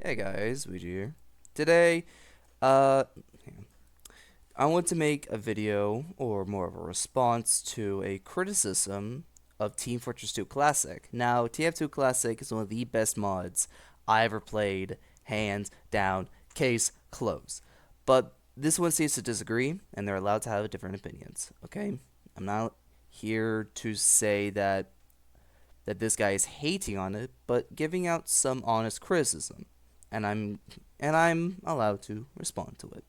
Hey guys, Luigi here. Today, uh, I want to make a video, or more of a response to a criticism of Team Fortress 2 Classic. Now, TF2 Classic is one of the best mods I ever played, hands down, case closed. But this one seems to disagree, and they're allowed to have different opinions, okay? I'm not here to say that this guy is hating on it, but giving out some honest criticism, and I'm allowed to respond to it.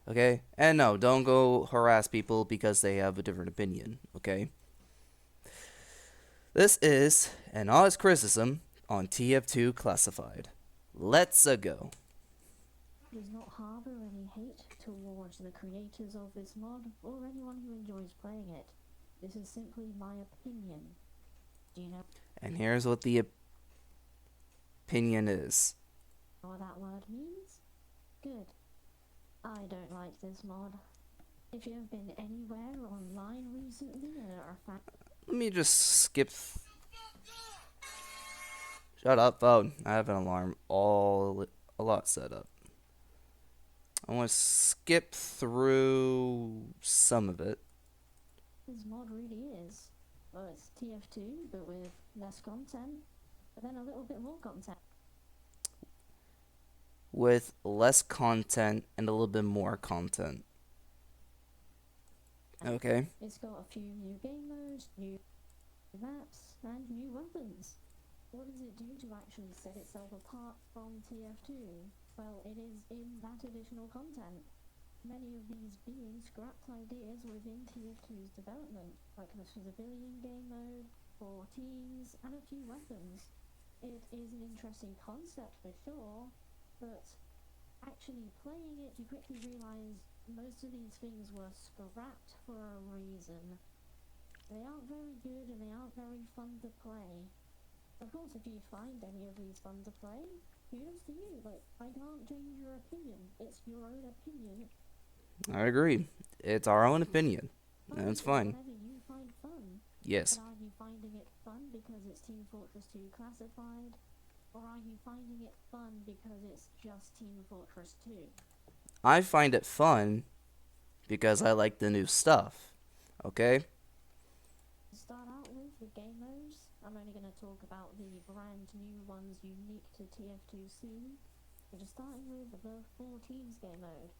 Okay? And no, don't go harass people because they have a different opinion, okay? This is an honest criticism on TF2 Classified. Let's go. Does not harbor any hate towards the creators of this mod or anyone who enjoys playing it. This is simply my opinion. Do you know And here's what the opinion is. what that word means? Good. I don't like this mod. If you have been anywhere online recently and are a fan, Let me just skip. Shut up, phone. I have an alarm a lot set up. I want to skip through some of it. this mod really is. Well, it's TF2, but with less content, but then a little bit more content. With less content and a little bit more content. Okay. It's got a few new game modes, new maps, and new weapons. What does it do to actually set itself apart from TF2? Well, it is in that additional content. Many of these being scrapped ideas within TF2's development, like the civilian game mode, 4 teams, and a few weapons. It is an interesting concept for sure, but actually playing it, you quickly realise most of these things were scrapped for a reason. They aren't very good and they aren't very fun to play. Of course, if you find any of these fun to play, kudos to you. Like, I can't change your opinion. It's your own opinion. I agree. It's our own opinion. And Find it's it fine. whatever you find fun. Yes. But are you finding it fun because it's Team Fortress 2 classified? Or are you finding it fun because it's just Team Fortress 2? I find it fun because I like the new stuff. Okay? To start out with the game modes, I'm only going to talk about the brand new ones unique to TF2C. So just starting with the 4 teams game mode.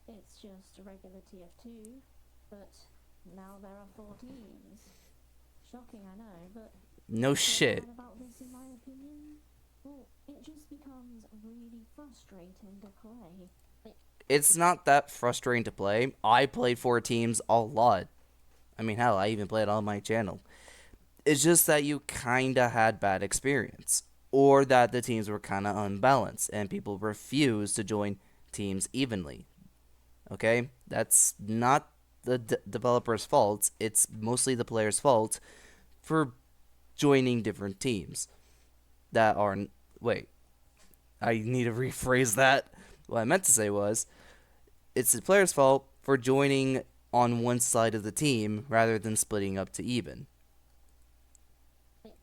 It's just regular TF2, but now there are 4 teams. Shocking, I know, but No what's so shit. bad about this in my opinion? Well, it just becomes really frustrating to play. It's not that frustrating to play. I played 4 teams a lot. I mean, hell, I even played on my channel. It's just that you kinda had bad experience. Or that the teams were kinda unbalanced and people refused to join teams evenly. Okay? That's not the developer's fault. It's mostly the player's fault for joining different teams that are. Wait, I need to rephrase that. What I meant to say was it's the player's fault for joining on one side of the team rather than splitting up to even.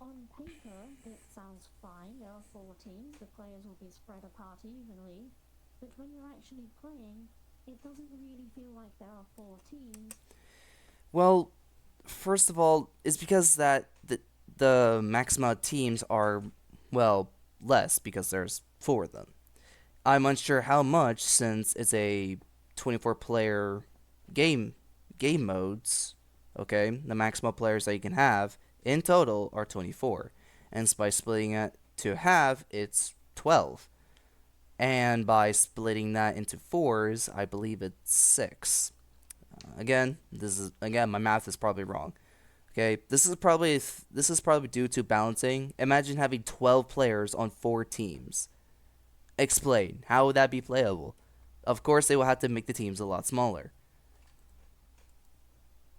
On paper, it sounds fine. There are 4 teams, the players will be spread apart evenly. But when you're actually playing, it doesn't really feel like there are 4 teams. Well, first of all, it's because that the max amount of teams are, well, less because there's 4 of them. I'm unsure how much since it's a 24 player game modes. Okay, the maximum players that you can have in total are 24, and by splitting it to half, it's 12. And by splitting that into fours, I believe it's 6. Again, my math is probably wrong. Okay, this is probably due to balancing. Imagine having 12 players on 4 teams. Explain. How would that be playable? Of course, they will have to make the teams a lot smaller.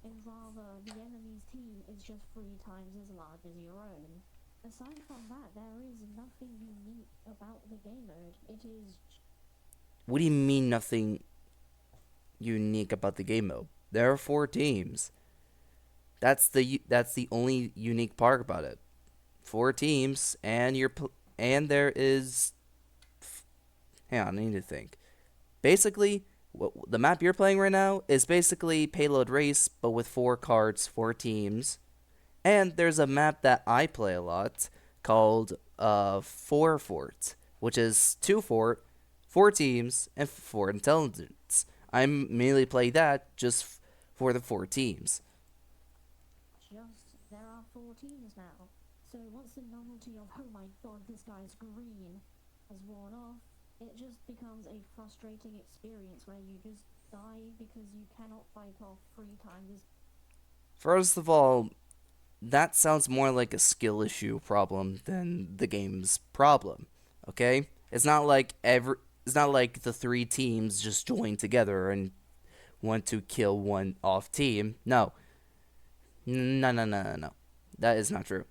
And rather, the enemy's team is just 3 times as large as your own. Aside from that, there is nothing unique about the game mode. It is. What do you mean nothing unique about the game mode? There are 4 teams. That's the only unique part about it. 4 teams, and there is hang on, I need to think. Basically, the map you're playing right now is basically Payload Race, but with 4 cards, 4 teams. And there's a map that I play a lot called 4 Fort, which is 2 fort, 4 teams, and 4 intelligence. I mainly play that just for the 4 teams. Just there are 14s now. So once the novelty of oh my god, this guy's green has worn off, it just becomes a frustrating experience where you just die because you cannot fight off 3 times. First of all, that sounds more like a skill issue problem than the game's problem. Okay? It's not like the 3 teams just join together and want to kill one off team. No. No, no, no, no, no. That is not true.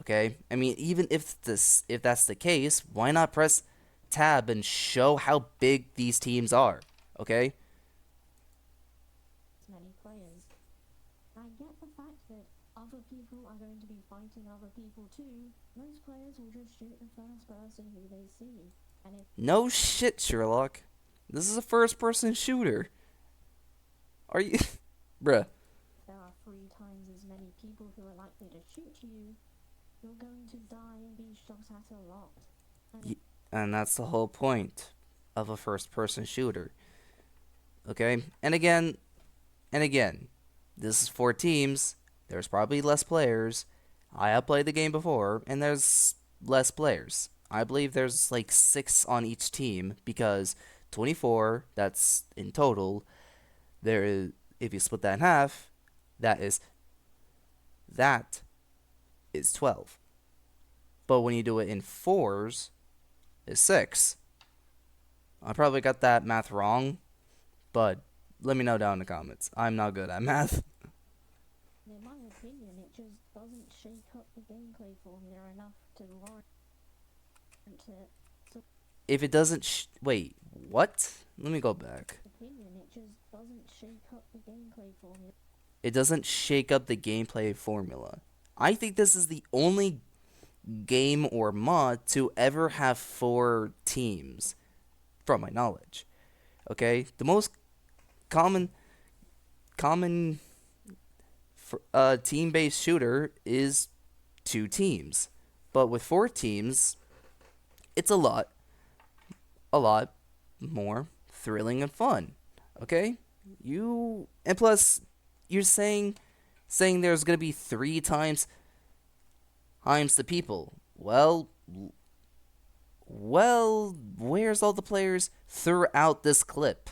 Okay? I mean, even if that's the case, why not press tab and show how big these teams are? Okay? Many players. I get the fact that other people are going to be fighting other people too. Most players will just shoot the first person who they see. And if No shit, Sherlock. This is a first person shooter. Are you bruh. there are 3 times as many people who are likely to shoot you, you're going to die and be shot at a lot. And And that's the whole point of a first person shooter. Okay? And again, this is 4 teams. There's probably less players. I have played the game before, and there's less players. I believe there's like 6 on each team because 24, that's in total. There is, if you split that in half, that is that is 12. But when you do it in fours, it's 6. I probably got that math wrong, but let me know down in the comments. I'm not good at math. in my opinion, it just doesn't shake up the gameplay formula enough to warrant it. So, If it doesn't wait, what? Let me go back. opinion, it just doesn't shake up the gameplay formula. It doesn't shake up the gameplay formula. I think this is the only game or mod to ever have 4 teams, from my knowledge. Okay, the most common team-based shooter is 2 teams, but with 4 teams, it's a lot more thrilling and fun. Okay, and plus you're saying there's gonna be 3 times the people. Well, where's all the players throughout this clip?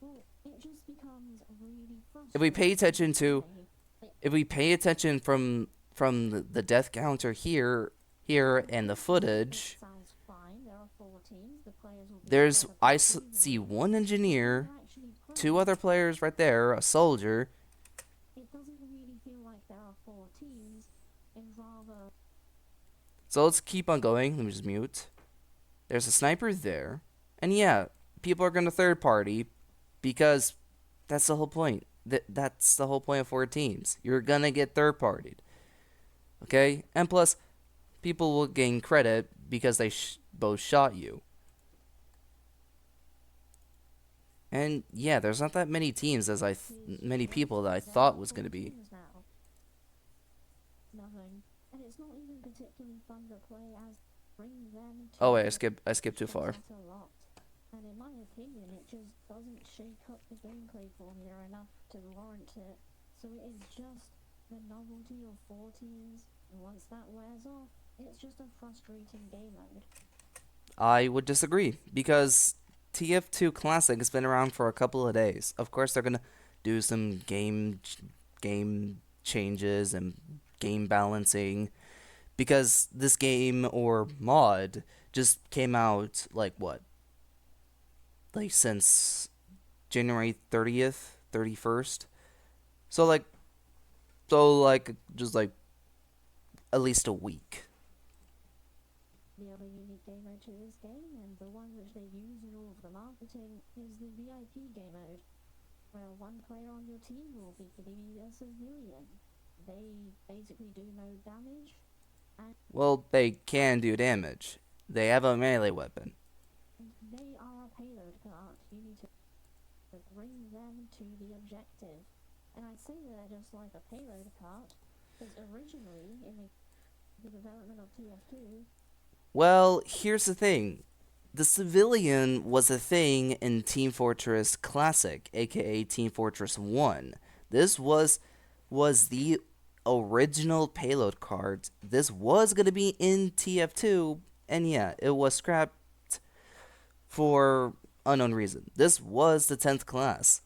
Well, it just becomes really If we pay frustrating attention to, if we pay attention from the death counter here and the footage, sounds fine. There are 14s. The players will be there's together I for see season. one engineer, You're actually 2 playing. other players right there, a soldier. It doesn't really feel like there are 14s, and rather So let's keep on going. Let me just mute. There's a sniper there, and yeah, people are gonna third party because that's the whole point. That's the whole point of 4 teams. You're gonna get third partied. Okay, and plus, people will gain credit because they both shot you. And yeah, there's not that many teams as many people that I thought was gonna be. now. Nothing. And it's not even particularly fun to play as bring them to Oh wait, I skipped too far. a lot. And in my opinion, it just doesn't shake up the gameplay formula enough to warrant it. So it is just the novelty of 14s, and once that wears off, it's just a frustrating game mode. I would disagree because TF2 Classic has been around for a couple of days. Of course, they're gonna do some game changes and game balancing because this game or mod just came out like what, like since January 30th, 31st. So just like at least a week. The other unique game mode to this game, and the one which they use in all of the marketing, is the VIP game mode, where one player on your team will be a civilian. They basically do no damage, Well, they can do damage. They have a melee weapon. say they're just like a payload cart, because originally, in the development of TF2, Well, here's the thing. The civilian was a thing in Team Fortress Classic, aka Team Fortress 1. This was the original payload card. This was going to be in TF2, and yeah, it was scrapped for unknown reason. This was the 10th class.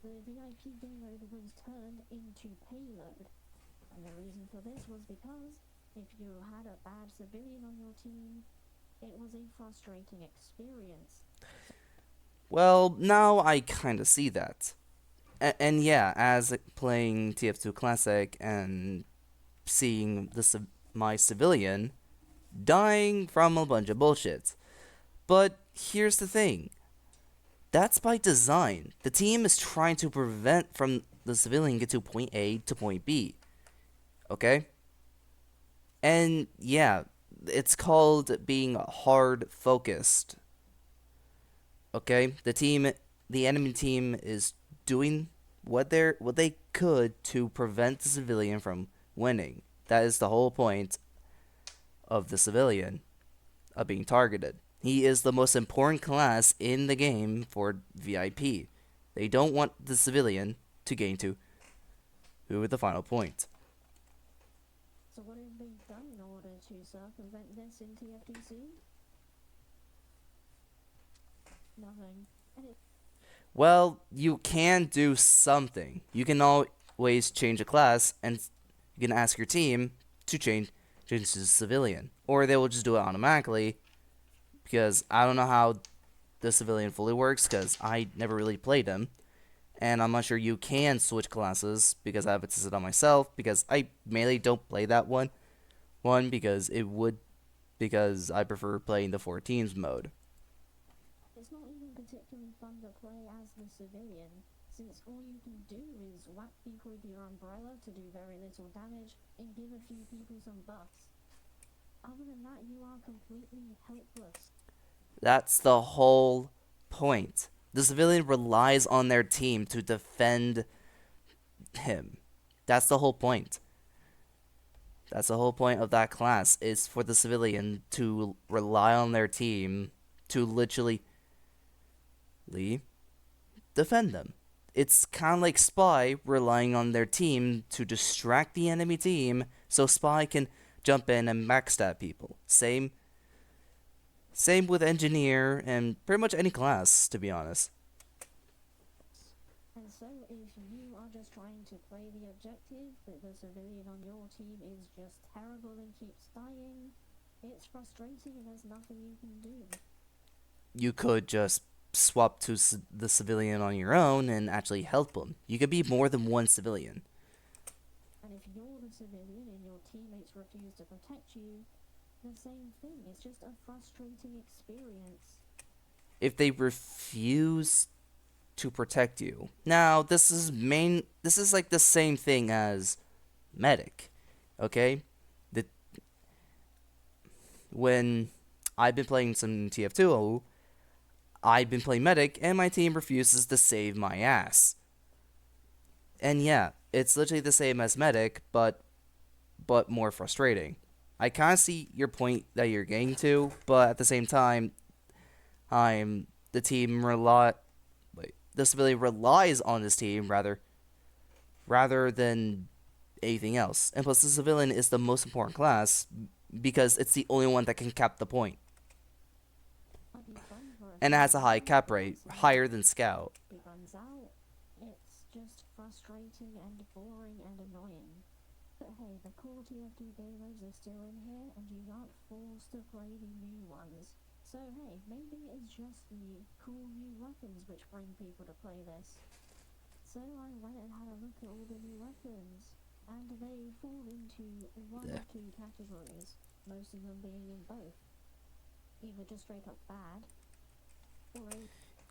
the VIP payload was turned into payload. And the reason for this was because if you had a bad civilian on your team, it was a frustrating experience. Well, now I kind of see that. And yeah, as playing TF2 Classic and seeing my civilian dying from a bunch of bullshit. But here's the thing. That's by design. The team is trying to prevent from the civilian get to point A to point B. Okay? And yeah, it's called being hard focused. Okay? The enemy team is doing what they could to prevent the civilian from winning. That is the whole point of the civilian of being targeted. He is the most important class in the game for VIP. They don't want the civilian to gain to who with the final point. So what has been done in order to circumvent this in TF2C? Nothing. And it Well, you can do something. You can always change a class, and you can ask your team to change to civilian, or they will just do it automatically. Because I don't know how the civilian fully works, because I never really played him, and I'm not sure you can switch classes because I haven't tested it on myself. Because I mainly don't play that one because I prefer playing the 14s mode. It's not even particularly fun to play as the civilian, since all you can do is whack people with your umbrella to do very little damage and give a few people some buffs. Other than that, you are completely helpless. That's the whole point. The civilian relies on their team to defend him. That's the whole point. That's the whole point of that class is for the civilian to rely on their team to literally defend them. It's kind of like Spy relying on their team to distract the enemy team so Spy can jump in and backstab people. Same with Engineer and pretty much any class, to be honest. And so, if you are just trying to play the objective, but the civilian on your team is just terrible and keeps dying, it's frustrating and there's nothing you can do. You could just swap to the civilian on your own and actually help them. You could be more than one civilian. And if you're the civilian and your teammates refuse to protect you, the same thing. It's just a frustrating experience. If they refuse to protect you. Now, this is like the same thing as medic. Okay? The when I've been playing some TF2, I've been playing medic and my team refuses to save my ass. And yeah, it's literally the same as medic, but more frustrating. I kind of see your point that you're getting to, but at the same time, I'm the team rely wait, the civilian relies on this team rather than anything else. And plus, the civilian is the most important class because it's the only one that can cap the point, Might be fun for a and it few has a high rounds, cap but rate, once the higher than Scout. it runs out, it's just frustrating and boring and annoying. But hey, the core TF2 gamers are still in here, and you aren't forced to play the new ones. So hey, maybe it's just the cool new weapons which bring people to play this. So I went and had a look at all the new weapons, and they fall into one Yeah. of two categories, most of them being in both. Either just straight up bad, or a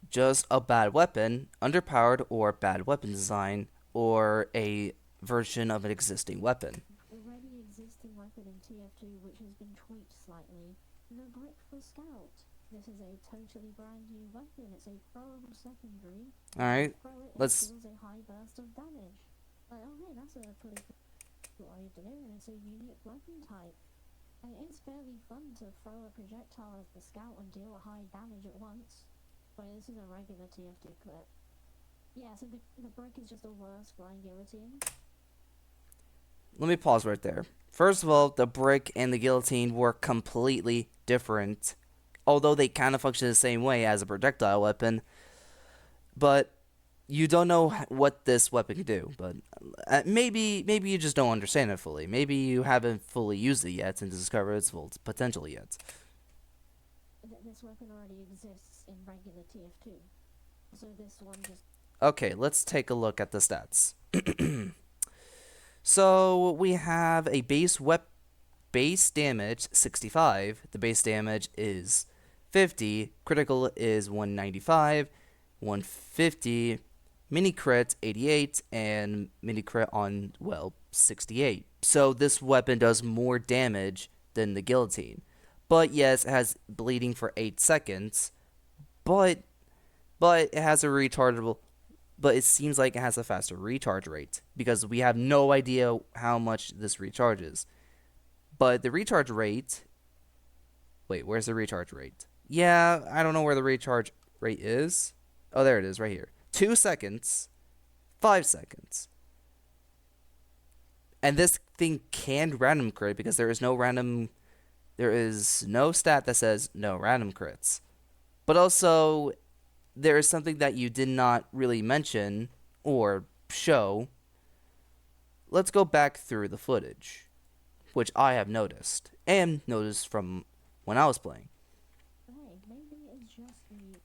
Just a bad weapon, underpowered, or bad weapon design, or a version of an existing weapon. already existing weapon in TF2 which has been tweaked slightly. The brick for Scout. This is a totally brand new weapon. It's a throwable secondary. When you Alright, throw it and it let's. deals a high burst of damage. Like, oh hey, that's a pretty cool idea, and it's a unique weapon type. And it's fairly fun to throw a projectile at the scout and deal a high damage at once. But this is a regular TF2 clip. Yeah, so the brick is just a worse flying guillotine. Let me pause right there. First of all, the brick and the guillotine were completely different, although they kind of function the same way as a projectile weapon. But you don't know what this weapon can do. But maybe you just don't understand it fully. Maybe you haven't fully used it yet and discovered its full potential yet. This weapon already exists in regular TF2. So this one just. Okay, let's take a look at the stats. So we have a base damage 65. The base damage is 50. Critical is 195, 150. Mini crit 88, and mini crit on 68. So this weapon does more damage than the guillotine. But yes, it has bleeding for 8 seconds. But it has a rechargeable, but it seems like it has a faster recharge rate because we have no idea how much this recharges. But the recharge rate. Wait, where's the recharge rate? Yeah, I don't know where the recharge rate is. Oh, there it is, right here. 2 seconds, 5 seconds. And this thing can random crit because there is no stat that says no random crits. But also, there is something that you did not really mention or show. Let's go back through the footage, which I have noticed, and noticed from when I was playing. Hey, maybe it's just the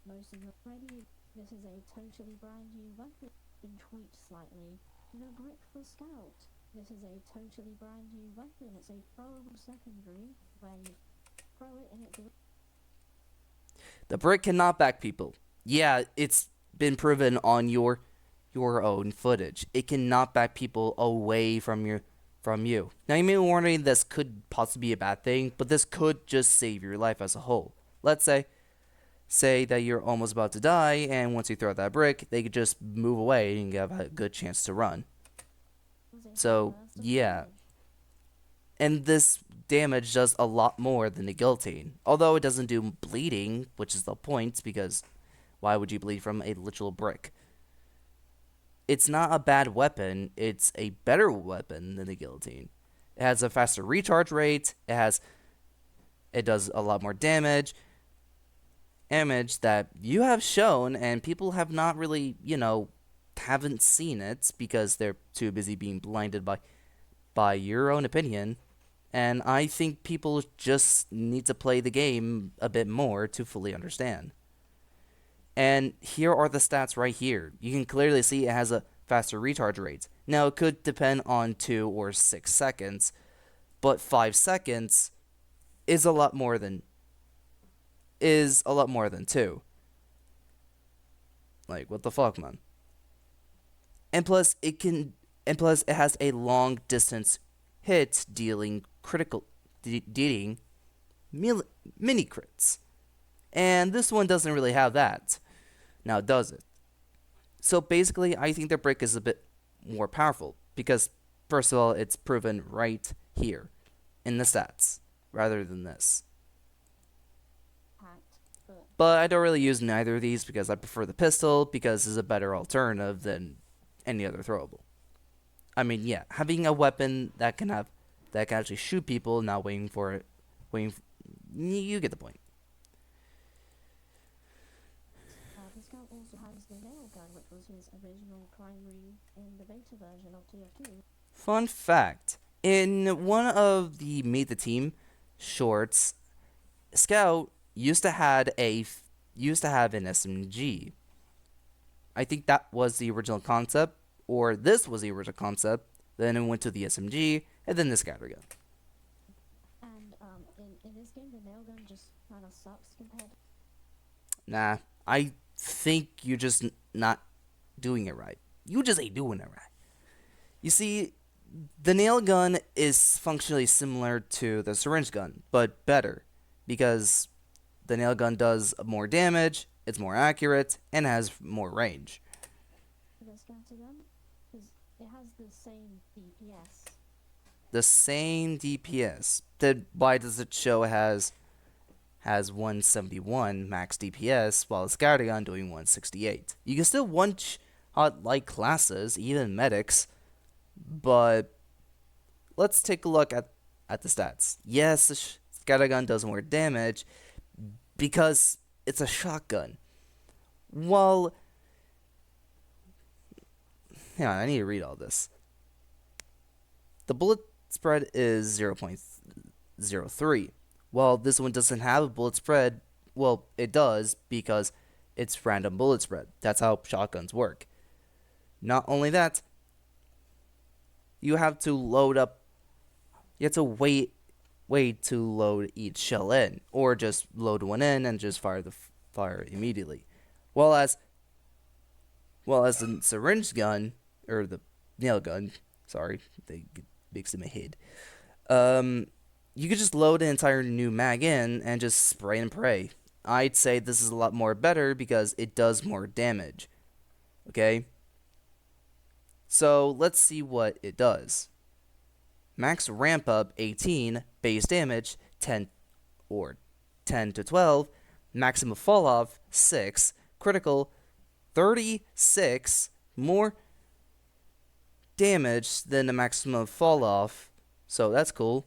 most of the ready. This is a totally brand new weapon. Been tweaked slightly. The brick for scout. This is a totally brand new weapon. It's a throwable secondary where you throw it and it deals. The brick can knockback people. Yeah, it's been proven on your own footage. It can knockback people away from you. Now you may be wondering this could possibly be a bad thing, but this could just save your life as a whole. Let's say that you're almost about to die, and once you throw that brick, they could just move away and you have a good chance to run. So yeah, and this damage does a lot more than the guillotine. Although it doesn't do bleeding, which is the point, because why would you bleed from a literal brick? It's not a bad weapon, it's a better weapon than the guillotine. It has a faster recharge rate, it does a lot more damage that you have shown and people have not really, haven't seen it because they're too busy being blinded by your own opinion. And I think people just need to play the game a bit more to fully understand. And here are the stats right here. You can clearly see it has a faster recharge rate. Now, it could depend on 2 or 6 seconds, but 5 seconds is a lot more than 2. Like, what the fuck, man? And plus it has a long distance hit dealing mini crits. And this one doesn't really have that. Now, does it? So basically, I think the brick is a bit more powerful because, first of all, it's proven right here in the stats rather than this. But I don't really use neither of these because I prefer the pistol because it's a better alternative than any other throwable. I mean, yeah, having a weapon that can actually shoot people, not waiting for it, you get the point. The scout also has the nail gun, which was his original primary in the beta version of TF2. Fun fact: in one of the Meet the Team shorts, Scout used to have an SMG. I think that was the original concept, or this was the original concept. Then it went to the SMG, and then the scatter gun. And in this game, the nail gun just kind of sucks compared. Nah, I think you're just not doing it right. You just ain't doing it right. You see, the nail gun is functionally similar to the syringe gun, but better, because The nail gun does more damage, it's more accurate, and has more range. The scattergun, because it has the same DPS. The same DPS. Then why does it show it has 171 max DPS while the scattergun doing 168? You can still one-shot like classes, even medics, but let's take a look at the stats. Yes, the scattergun does more damage because it's a shotgun. Well, yeah, I need to read all this. The bullet spread is 0.03. Well, this one doesn't have a bullet spread. Well, it does because it's random bullet spread. That's how shotguns work. Not only that, you have to load up. You have to wait to load each shell in, or just load one in and just fire immediately. Well as the syringe gun or the nail gun, sorry, they get mixed in my head. You could just load an entire new mag in and just spray and pray. I'd say this is a lot more better because it does more damage. Okay? So let's see what it does. Max ramp up 18, base damage 10 or 10 to 12, maximum fall off 6, critical 36, more damage than the maximum fall off. So that's cool.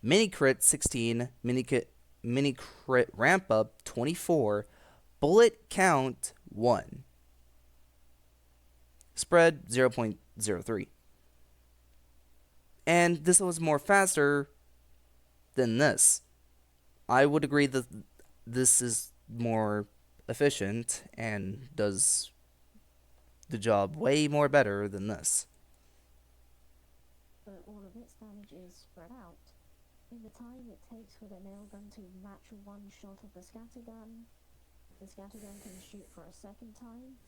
Mini crit 16, mini crit ramp up 24, bullet count 1. Spread 0.03. And this was more faster than this. I would agree that this is more efficient and does the job way more better than this. But all of its damage is spread out. In the time it takes for the nail gun to match one shot of the scattergun can shoot for a second time,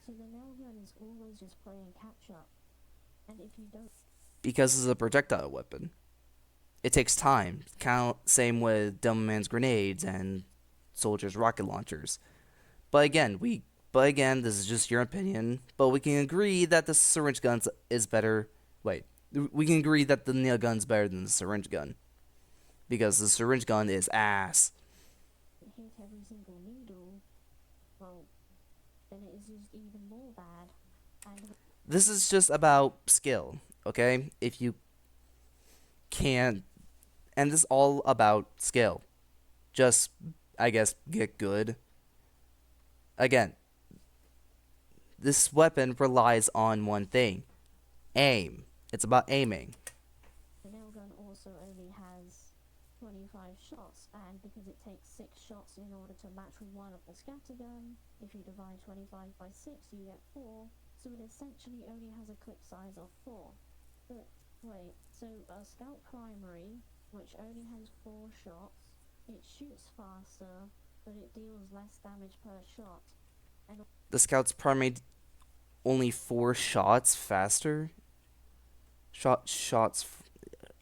so the nail gun is always just playing catch up. And if you don't... Because it's a projectile weapon. It takes time. Same with Devilman's grenades and soldiers' rocket launchers. But again, this is just your opinion. But we can agree that the syringe gun is better. Wait, we can agree that the nail gun's better than the syringe gun, because the syringe gun is ass. Hit every single needle. Well, then it is just even more bad. And this is just about skill, okay? If you can't, and this is all about skill. Just, I guess, get good. Again, this weapon relies on one thing: aim. It's about aiming. the nail gun also only has 25 shots, and because it takes 6 shots in order to match one of the scattergun, if you divide 25 by 6, you get 4. So it essentially only has a clip size of 4. But wait, so a scout primary, which only has 4 shots, it shoots faster, but it deals less damage per shot. And The scout's primary only 4 shots faster. Shots.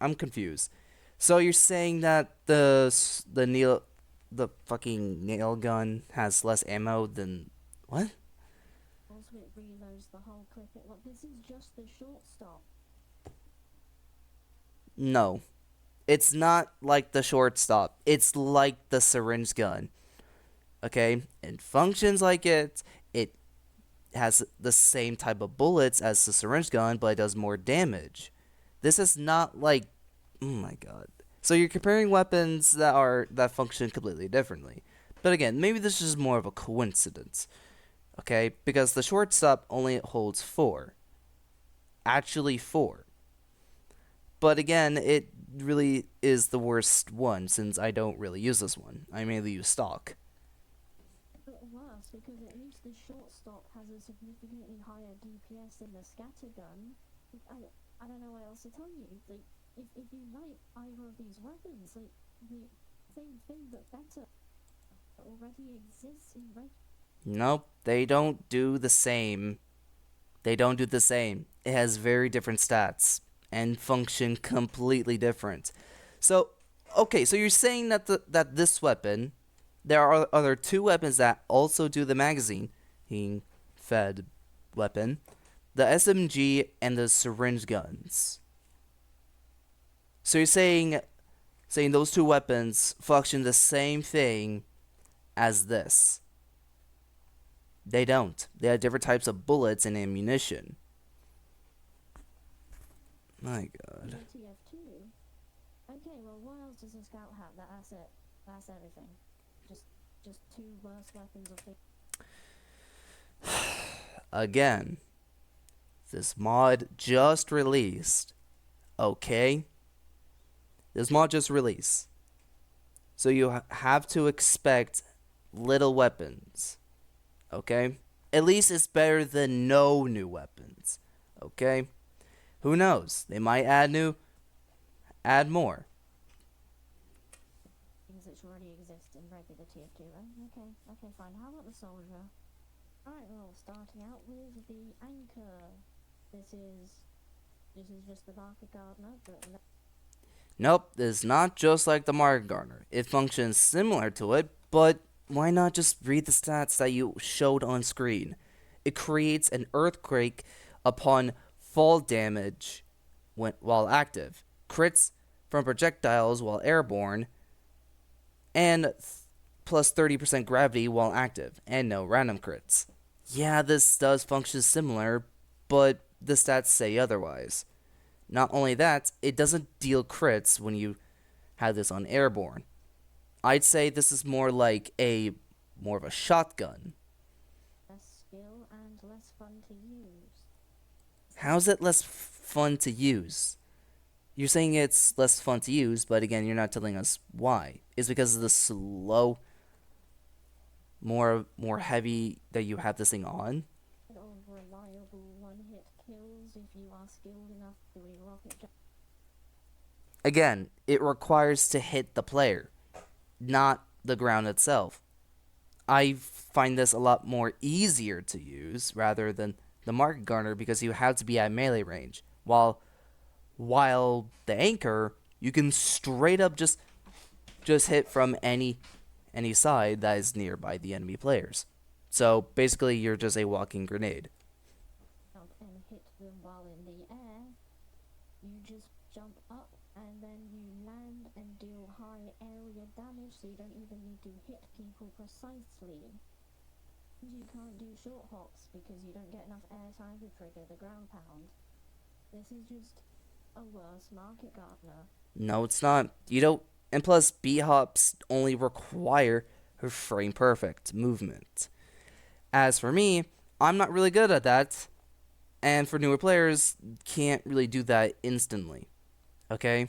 I'm confused. So you're saying that the fucking nail gun has less ammo than what? also it reloads the whole clip. This is just the short stop. No. It's not like the shortstop. It's like the syringe gun. Okay? It functions like it. It has the same type of bullets as the syringe gun, but it does more damage. This is not like, oh my god. So you're comparing weapons that function completely differently. But again, maybe this is more of a coincidence. Okay? Because the shortstop only holds 4. Actually 4. But again, it really is the worst one, since I don't really use this one. I mainly use stock. But worse, because at least the short stop has a significantly higher DPS than the scattergun. I don't know what else to tell you. Like, if you like either of these weapons, like, the same thing but better already exists in Nope, they don't do the same. They don't do the same. It has very different stats and function completely different. So, okay, so you're saying that that this weapon there are other two weapons that also do the magazine fed weapon, the SMG and the syringe guns. So you're saying those two weapons function the same thing as this. They don't. They have different types of bullets and ammunition. My god. TF2. Okay, well, what else does a scout have? That's it. That's everything. Just two worse weapons of the. Again, this mod just released. Okay? This mod just released. So you have to expect little weapons. Okay? At least it's better than no new weapons. Okay? Who knows? They might add more. Things which already exist in regular TF2, right? Okay, fine. How about the soldier? Alright, well, starting out with the anchor. This is just the market gardener, but Nope, it's not just like the Market Gardener. It functions similar to it, but why not just read the stats that you showed on screen? It creates an earthquake upon fall damage while active, crits from projectiles while airborne, and plus 30% gravity while active, and no random crits. Yeah, this does function similar, but the stats say otherwise. Not only that, it doesn't deal crits when you have this on airborne. I'd say this is more of a shotgun. less skill and less fun to use. How's it less fun to use? You're saying it's less fun to use, but again, you're not telling us why. Is it because of the slow, more heavy that you have this thing on? Of reliable one-hit kills if you are skilled enough doing rocket jump. Again, it requires to hit the player, not the ground itself. I find this a lot more easier to use rather than the Market Gardener because you have to be at melee range. While the Anchor, you can straight up just hit from any side that is nearby the enemy players. So basically, you're just a walking grenade. And hit them while in the air, you just jump up and then you land and deal high area damage, so you don't even need to hit people precisely. You can't do short hops because you don't get enough air time to trigger the ground pound. This is just a worse Market Gardener. No, it's not. You don't. And plus, B-hops only require a frame perfect movement. As for me, I'm not really good at that. And for newer players, can't really do that instantly. Okay?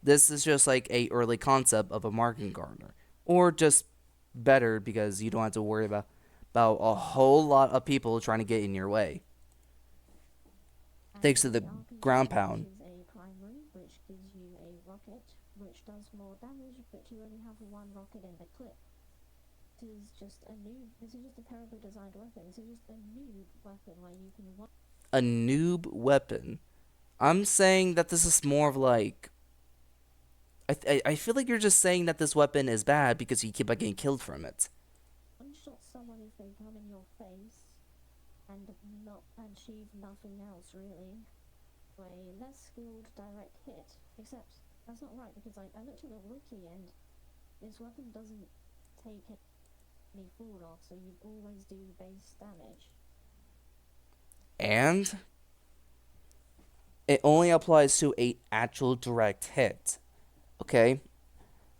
This is just like a early concept of a Market Gardener. Or just better because you don't have to worry about a whole lot of people trying to get in your way. Thanks to the ground pound. Which is a primary, which gives you a rocket, which does more damage, but you only have one rocket in the clip. This is just a terribly designed weapon. This is just a noob weapon where you can A noob weapon. I'm saying that this is more of like. I feel like you're just saying that this weapon is bad because you keep on getting killed from it. one-shot someone if they come in your face and not achieve nothing else really. A less skilled direct hit. Except that's not right because I looked at the wiki and this weapon doesn't take any fall off, so you always do base damage. And it only applies to a actual direct hit. Okay?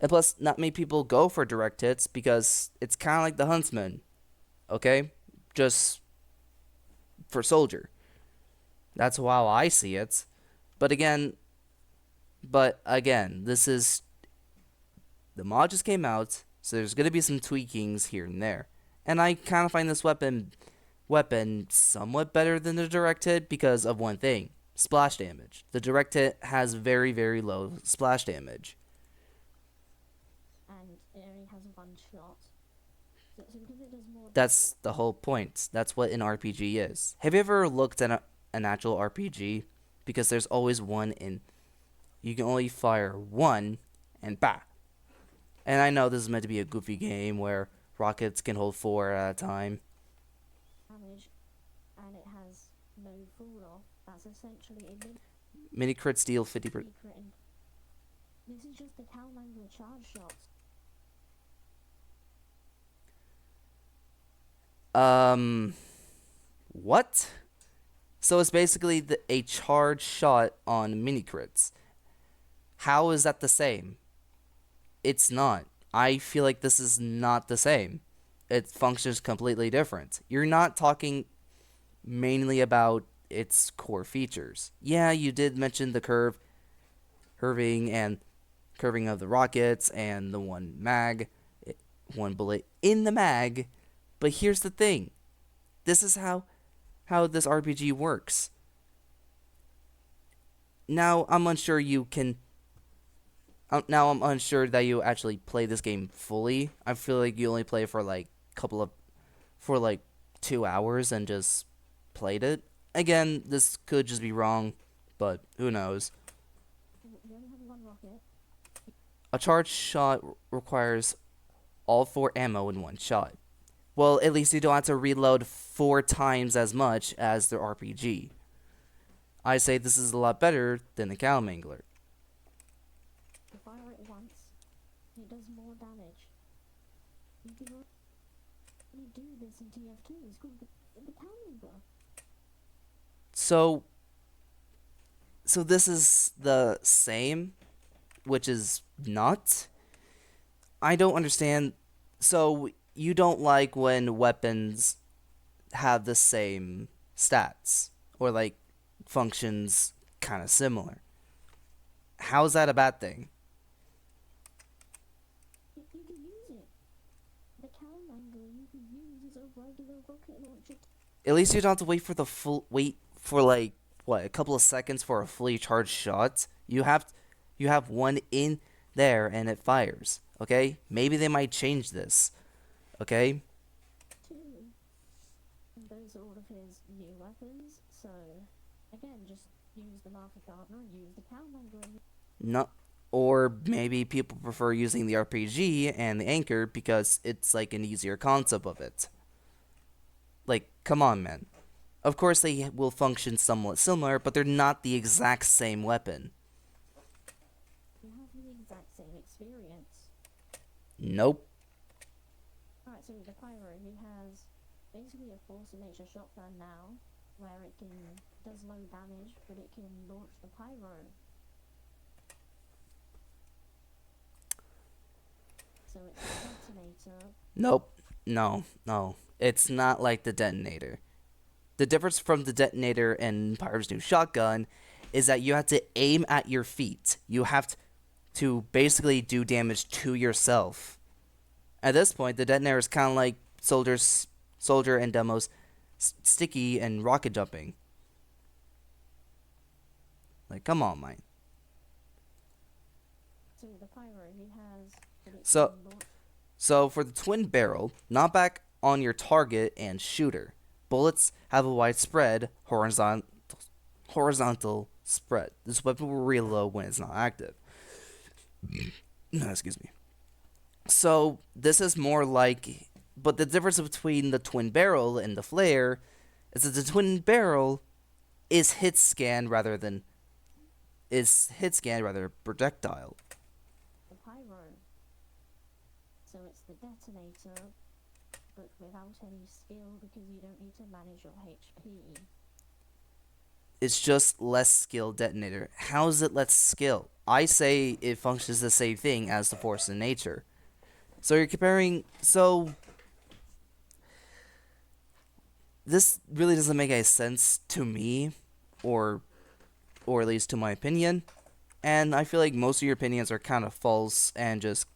And plus, not many people go for direct hits because it's kind of like the Huntsman. Okay? Just for Soldier. That's how I see it. But again, this is. The mod just came out, so there's going to be some tweakings here and there. And I kind of find this weapon somewhat better than the direct hit because of one thing: splash damage. The direct hit has very, very low splash damage. And it only has one shot. So because it does more. That's the whole point. That's what an RPG is. Have you ever looked at an actual RPG? Because there's always one in. You can only fire one, and bah. And I know this is meant to be a goofy game where rockets can hold four at a time. damage, and it has no fall off. That's essentially a Mini crits deal 50%. mini crit. This is just the Calmangler charge shots. What? So it's basically a charge shot on mini crits. How is that the same? It's not. I feel like this is not the same. It functions completely different. You're not talking mainly about its core features. Yeah, you did mention the curving and curving of the rockets and the one bullet in the mag. But here's the thing. This is how this RPG works. Now I'm unsure you can. Now I'm unsure that you actually play this game fully. I feel like you only play for like for like 2 hours and just played it. Again, this could just be wrong, but who knows? You only have one rocket. A charge shot requires all four ammo in one shot. Well, at least you don't have to reload 4 times as much as the RPG. I say this is a lot better than the Cow Mangler. You fire it once, it does more damage. You can only do this in TF2. It's called the Calmangler. So this is the same, which is not. I don't understand. So you don't like when weapons have the same stats or like functions kind of similar. How's that a bad thing? You can use it. The Calmangler you can use as a regular rocket launcher. At least you don't have to wait for like what, a couple of seconds for a fully charged shot. You have one in there and it fires. Okay? Maybe they might change this. Okay? Too. And those are all of his new weapons. So again, just use the Market Gardener and use the Calmangler. No, or maybe people prefer using the RPG and the anchor because it's like an easier concept of it. Like, come on, man. Of course, they will function somewhat similar, but they're not the exact same weapon. You have the exact same experience. Nope. Alright, so the Pyro, he has basically a force of nature shotgun now, where it does low damage, but it can launch the Pyro. So it's a detonator. Nope. No. It's not like the detonator. The difference from the detonator and Pyro's new shotgun is that you have to aim at your feet. You have to basically do damage to yourself. At this point, the detonator is kind of like Soldier and Demo's sticky and rocket jumping. Like, come on, man. So the Pyro, he has... So for the twin barrel, knock back on your target and shooter. Bullets have a wide spread, horizontal spread. This weapon will reload when it's not active. Excuse me. So this is more like, but the difference between the twin barrel and the flare is that the twin barrel is hit scan rather than projectile. The Pyro. So it's the detonator, but without any skill because you don't need to manage your HP. It's just less skill detonator. How is it less skill? I say it functions the same thing as the force in nature. So you're comparing. So this really doesn't make any sense to me, or at least to my opinion. And I feel like most of your opinions are kind of false and just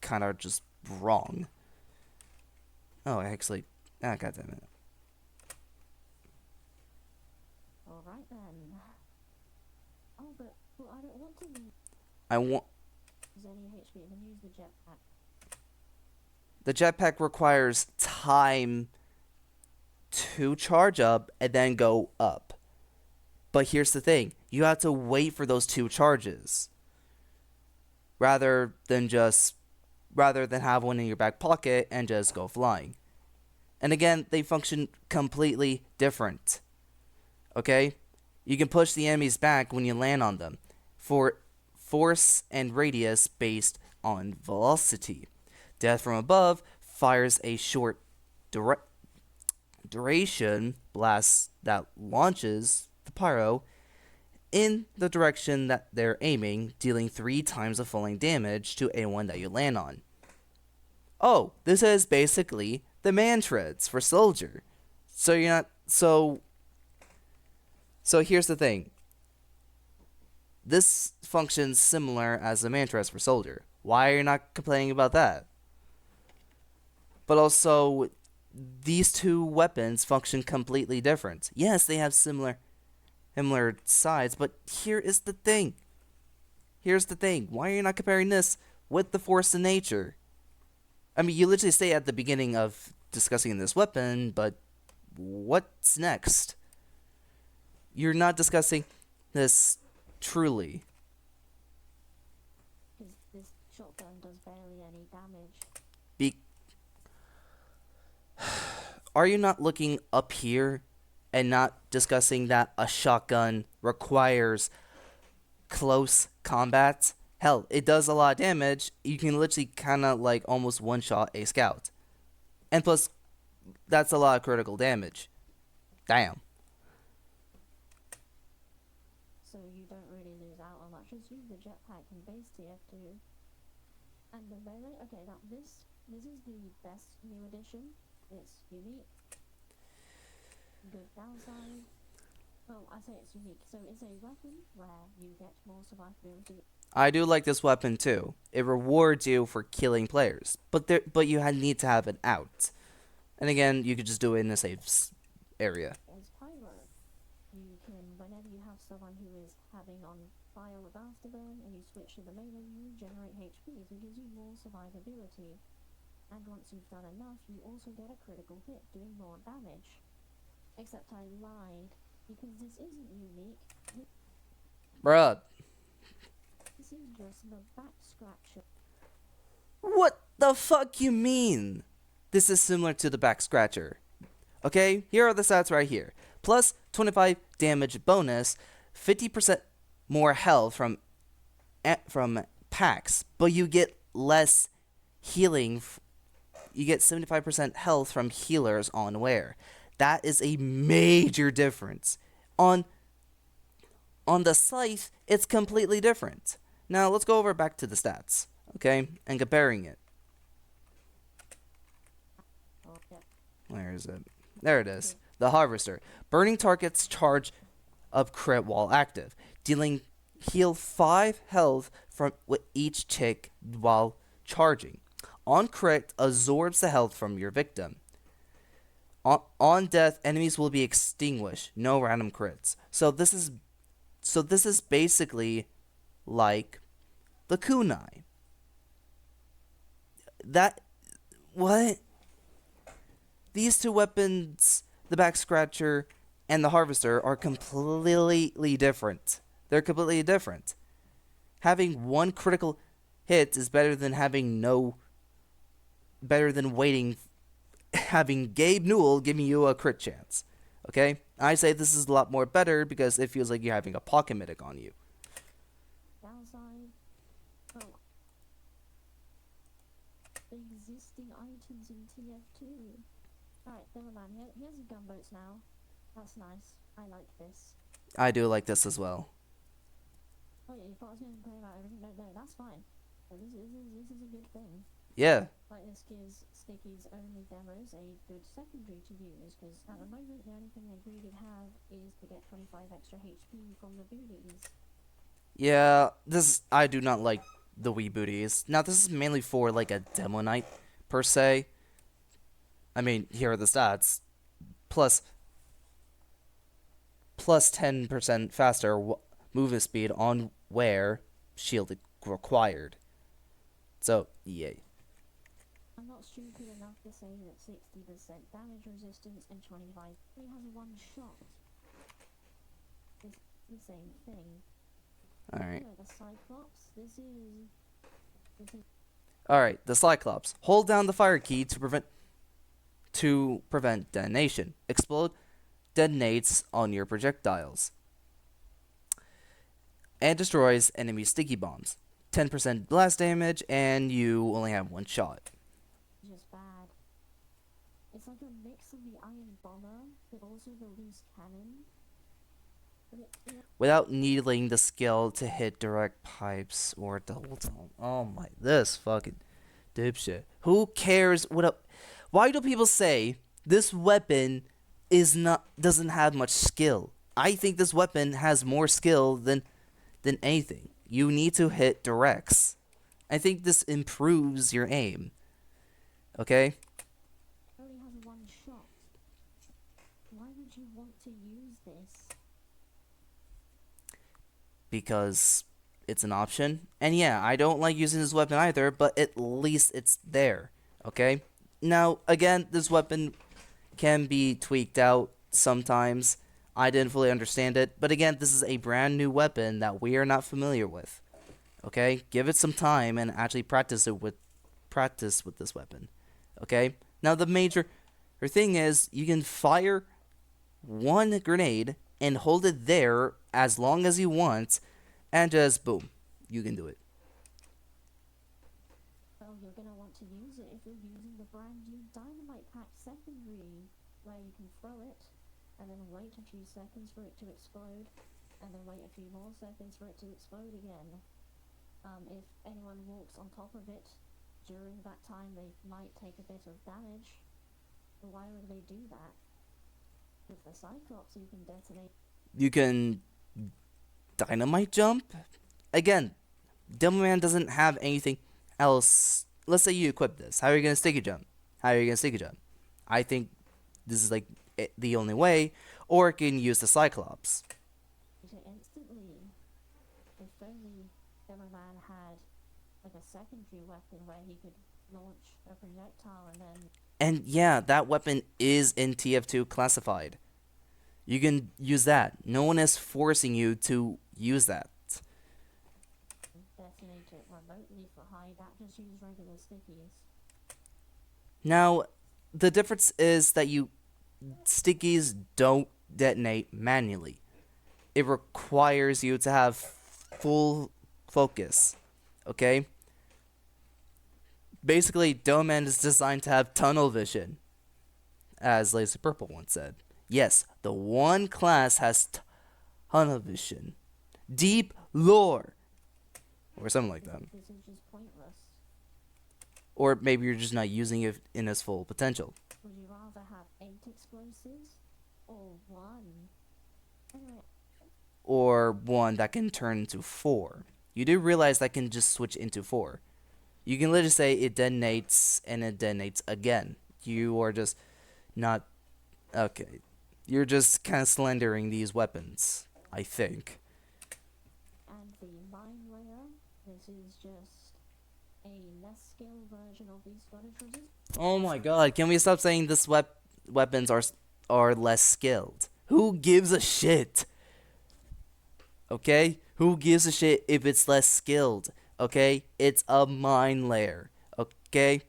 wrong. Oh, actually, goddammit. Alright then. Oh, but I don't want to use I want. any HP, I can use the jetpack. The jetpack requires time to charge up and then go up. But here's the thing. You have to wait for those 2 charges. Rather than just rather than have one in your back pocket and just go flying. And again, they function completely different. Okay? You can push the enemies back when you land on them for force and radius based on velocity. Death from above fires a short duration blast that launches the pyro in the direction that they're aiming, dealing 3 times the falling damage to anyone that you land on. Oh, this is basically the mantras for soldier. So you're not so here's the thing. This functions similar as the mantras for soldier. Why are you not complaining about that? But also these two weapons function completely different. Yes, they have similar sides, but here is the thing. Here's the thing. Why are you not comparing this with the force of nature? I mean, you literally say at the beginning of discussing this weapon, but what's next? You're not discussing this truly. Because this shotgun does barely any damage. Are you not looking up here and not discussing that a shotgun requires close combat? Hell, it does a lot of damage. You can literally kind of like almost one-shot a scout. And plus, that's a lot of critical damage. Damn. So you don't really lose out on much. Just use the jetpack in base TF2. And the melee, okay, now this is the best new addition. It's unique. Good downside. Well, I say it's unique. So it's a weapon where you get more survivability. I do like this weapon too. It rewards you for killing players, but you need to have an out. And again, you could just do it in a safe area. As pyro, you can, whenever you have someone who is having on fire with afterburn and you switch to the melee, you generate HP, so it gives you more survivability. And once you've done enough, you also get a critical hit, doing more damage. Except I lied, because this isn't unique. Bruh. This is just the back scratcher. What the fuck you mean? This is similar to the back scratcher. Okay, here are the stats right here. Plus 25 damage bonus, 50% more health from packs, but you get less healing. You get 75% health from healers on wear. That is a major difference. On the scythe, it's completely different. Now let's go over back to the stats, okay, and comparing it. Oh, yeah. Where is it? There it is. The harvester. Burning targets charge up crit while active, heal 5 health from with each tick while charging. On crit, absorbs the health from your victim. On death, enemies will be extinguished. No random crits. So this is basically like the kunai. What? These two weapons, the back scratcher and the harvester, are completely different. They're completely different. Having one critical hit is better than having Gabe Newell giving you a crit chance. Okay? I say this is a lot more better because it feels like you're having a pocket medic on you. Downside. Oh. The existing items in TF2. Alright, never mind. Here's the gunboats now. That's nice. I like this. I do like this as well. Oh yeah, you thought I was going to complain about everything? No, that's fine. So this is a good thing. Yeah. Like, this gives Sticky's only demos a good secondary to use, because at the moment the only thing they really have is to get 25 extra HP from the booties. Yeah, I do not like the Wii booties. Now this is mainly for like a demo night per se. I mean, here are the stats. Plus 10% faster movement speed on wear, shield required. So, yay. I'm not stupid enough to say that 60% damage resistance and 25 only has one shot. It's the same thing. Alright. You know, the Cyclops, this is Alright, the Cyclops. Hold down the fire key to prevent detonation. Explode detonates on your projectiles and destroys enemy sticky bombs. 10% blast damage, and you only have one shot. Just bad. It's like a mix of the iron bomber, but also the loose cannon. Without needling the skill to hit direct pipes or double tone. Oh my, this fucking dipshit. Who cares what a. Why do people say this weapon doesn't have much skill? I think this weapon has more skill than anything. You need to hit directs. I think this improves your aim. Okay? It only has one shot. Why would you want to use this? Because it's an option. And yeah, I don't like using this weapon either, but at least it's there. Okay? Now, again, this weapon can be tweaked out sometimes. I didn't fully understand it, but again, this is a brand new weapon that we are not familiar with. Okay? Give it some time and actually practice with this weapon. Okay? Now the major thing is you can fire one grenade and hold it there as long as you want, and just boom, you can do it. Well, you're gonna want to use it if you're using the brand new dynamite pack secondary, where you can throw it, and then wait a few seconds for it to explode, and then wait a few more seconds for it to explode again. If anyone walks on top of it during that time, they might take a bit of damage. But why would they do that? With the Cyclops, you can detonate. You can dynamite jump. Again, Demoman doesn't have anything else. Let's say you equip this. How are you gonna sticky jump? I think this is like the only way, or it can use the Cyclops. Instantly. If only Demoman had like a secondary weapon where he could launch a projectile and then. And yeah, that weapon is in TF2 classified. You can use that. No one is forcing you to use that. Detonate it remotely for high. That just use regular stickies. Now, the difference is that stickies don't detonate manually. It requires you to have full focus. Okay? Basically, Doman is designed to have tunnel vision, as Lazy Purple once said. Yes, the one class has tunnel vision. Deep lore. Or something like that. This is just pointless. Or maybe you're just not using it in its full potential. Would you rather have 8 explosives or 1? Anyway. Or one that can turn into 4. You do realize that can just switch into 4. You can literally say it detonates and it detonates again. You are just not... Okay. You're just kind of slandering these weapons, I think. And the mine layer, this is just a less skilled version of the Scottish resistance. Oh my god, can we stop saying this weapons are less skilled? Who gives a shit? Okay? Who gives a shit if it's less skilled? Okay? It's a mine layer. Okay?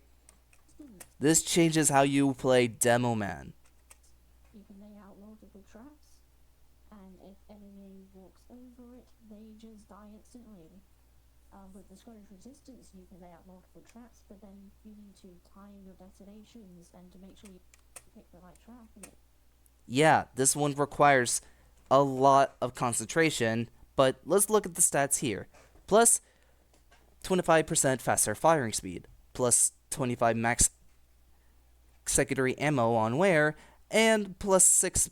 This changes how you play Demoman. You can lay out multiple traps, and if enemy walks over it, they just die instantly. With the Scottish resistance, you can lay out multiple traps, but then you need to time your detonations and to make sure you pick the right trap. Yeah, this one requires a lot of concentration, but let's look at the stats here. Plus 25% faster firing speed, plus 25 max secondary ammo on wear, and plus 6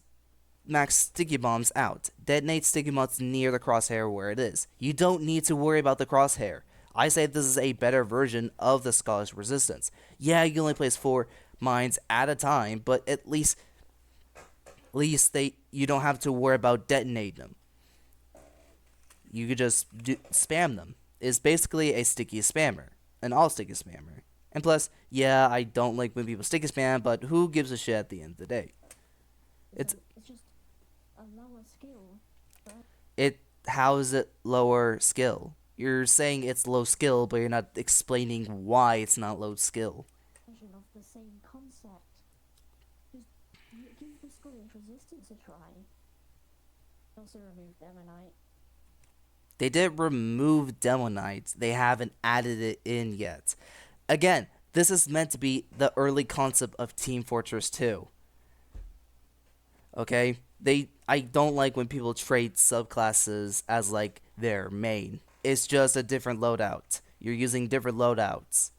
max sticky bombs out. Detonate sticky bombs near the crosshair where it is. You don't need to worry about the crosshair. I say this is a better version of the Scottish resistance. Yeah, you only place 4 mines at a time, but at least you don't have to worry about detonating them. You could just spam them. It's basically a sticky spammer, an all sticky spammer. And plus, yeah, I don't like when people sticky spam, but who gives a shit at the end of the day? It's just a lower skill. How is it lower skill? You're saying it's low skill, but you're not explaining why it's not low skill. Version of the same concept. Just give the Scottish resistance a try. Also remove Demonite. They did remove Demo Knights. They haven't added it in yet. Again, this is meant to be the early concept of Team Fortress 2. Okay? I don't like when people trade subclasses as like their main. It's just a different loadout. You're using different loadouts.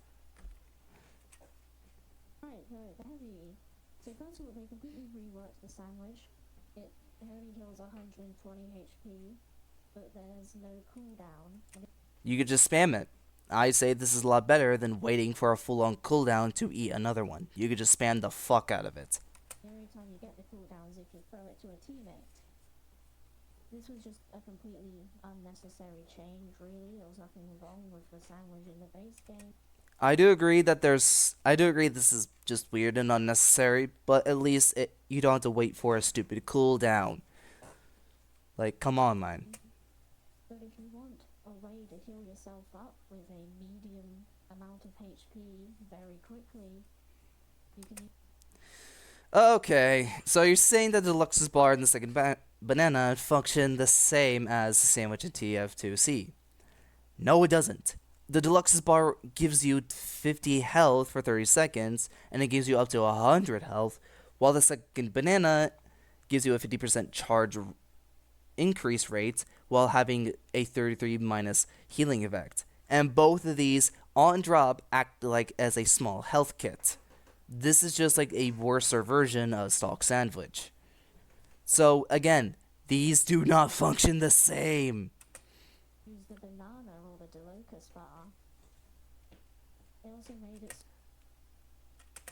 Right, so the heavy. So first of all, they completely reworked the sandwich. It only heals 120 HP, but there's no cooldown. You could just spam it. I say this is a lot better than waiting for a full-on cooldown to eat another one. You could just spam the fuck out of it. The only time you get the cooldowns if you throw it to a teammate. This was just a completely unnecessary change, really. There was nothing wrong with the sandwich in the base game. I do agree this is just weird and unnecessary, but at least you don't have to wait for a stupid cooldown. Like, come on, man. But if you want a way to heal yourself up with a medium amount of HP very quickly, you can. Okay, so you're saying that the Deluxe's bar and the second banana function the same as the sandwich in TF2C. No, it doesn't. The Deluxe's bar gives you 50 health for 30 seconds, and it gives you up to 100 health, while the second banana gives you a 50% charge increase rate while having a 33 minus healing effect. And both of these on drop act like as a small health kit. This is just like a worser version of stock sandwich. So again, these do not function the same. Use the banana or the Delocus bar. They also made it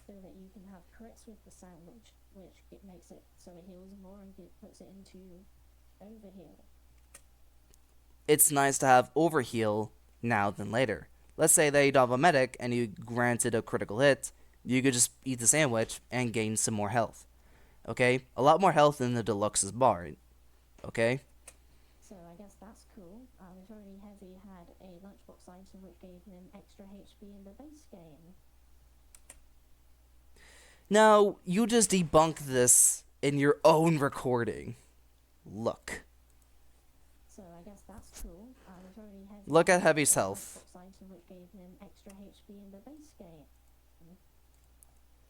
so that you can have crits with the sandwich, which it makes it so it heals more and puts it into overheal. It's nice to have overheal now than later. Let's say that you don't have a medic and you granted a critical hit, you could just eat the sandwich and gain some more health. Okay? A lot more health than the Deluxe's bar. Okay? So I guess that's cool. Literally Heavy had a lunchbox item which gave him extra HP in the base game. Now, you just debunked this in your own recording. Look. So I guess that's cool. Literally Heavy Look at had Heavy's a health. lunchbox item which gave him extra HP in the base game.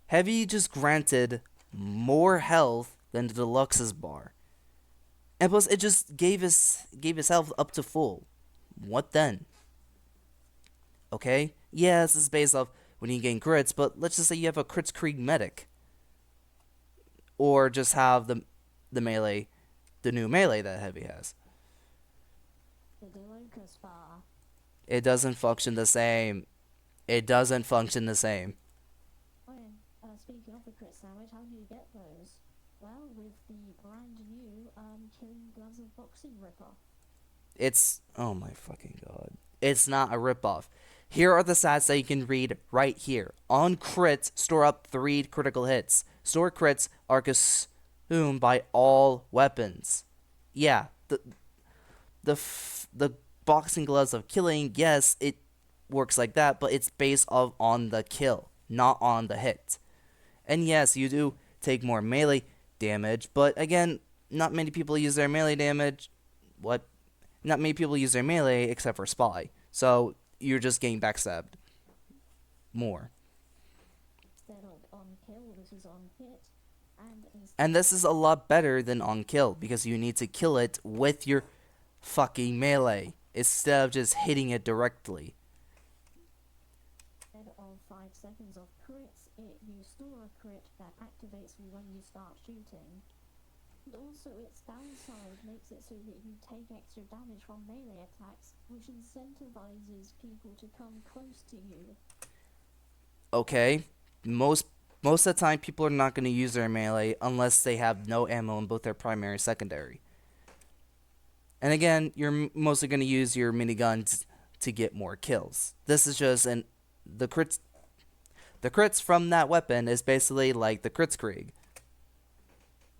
Heavy just granted more health than the Deluxe's bar. And plus, it just gave his health up to full. What then? Okay? Yeah, this is based off when you gain crits, but let's just say you have a crits Krieg medic. Or just have the melee, the new melee that Heavy has. The Delocus bar. It doesn't function the same. It doesn't function the same. Oh yeah, speaking of the crit sandwich, how do you get those? Well, with the brand new Killing Gloves of Boxing ripoff. It's, oh my fucking god. It's not a ripoff. Here are the stats that you can read right here. On crits, store up 3 critical hits. Store crits are consumed by all weapons. Yeah, the boxing gloves of killing, yes, it works like that, but it's based on the kill, not on the hit. And yes, you do take more melee damage, but again, not many people use their melee damage. What? Not many people use their melee except for Spy. So you're just getting backstabbed more. Instead of on kill, this is on hit. And this is a lot better than on kill because you need to kill it with your fucking melee instead of just hitting it directly. Instead of 5 seconds of crits, you store a crit that activates when you start shooting. And also its downside makes it so that you take extra damage from melee attacks, which incentivizes people to come close to you. Okay, most of the time people are not going to use their melee unless they have no ammo in both their primary and secondary. And again, you're mostly going to use your miniguns to get more kills. This is just the crits from that weapon is basically like the crits Krieg.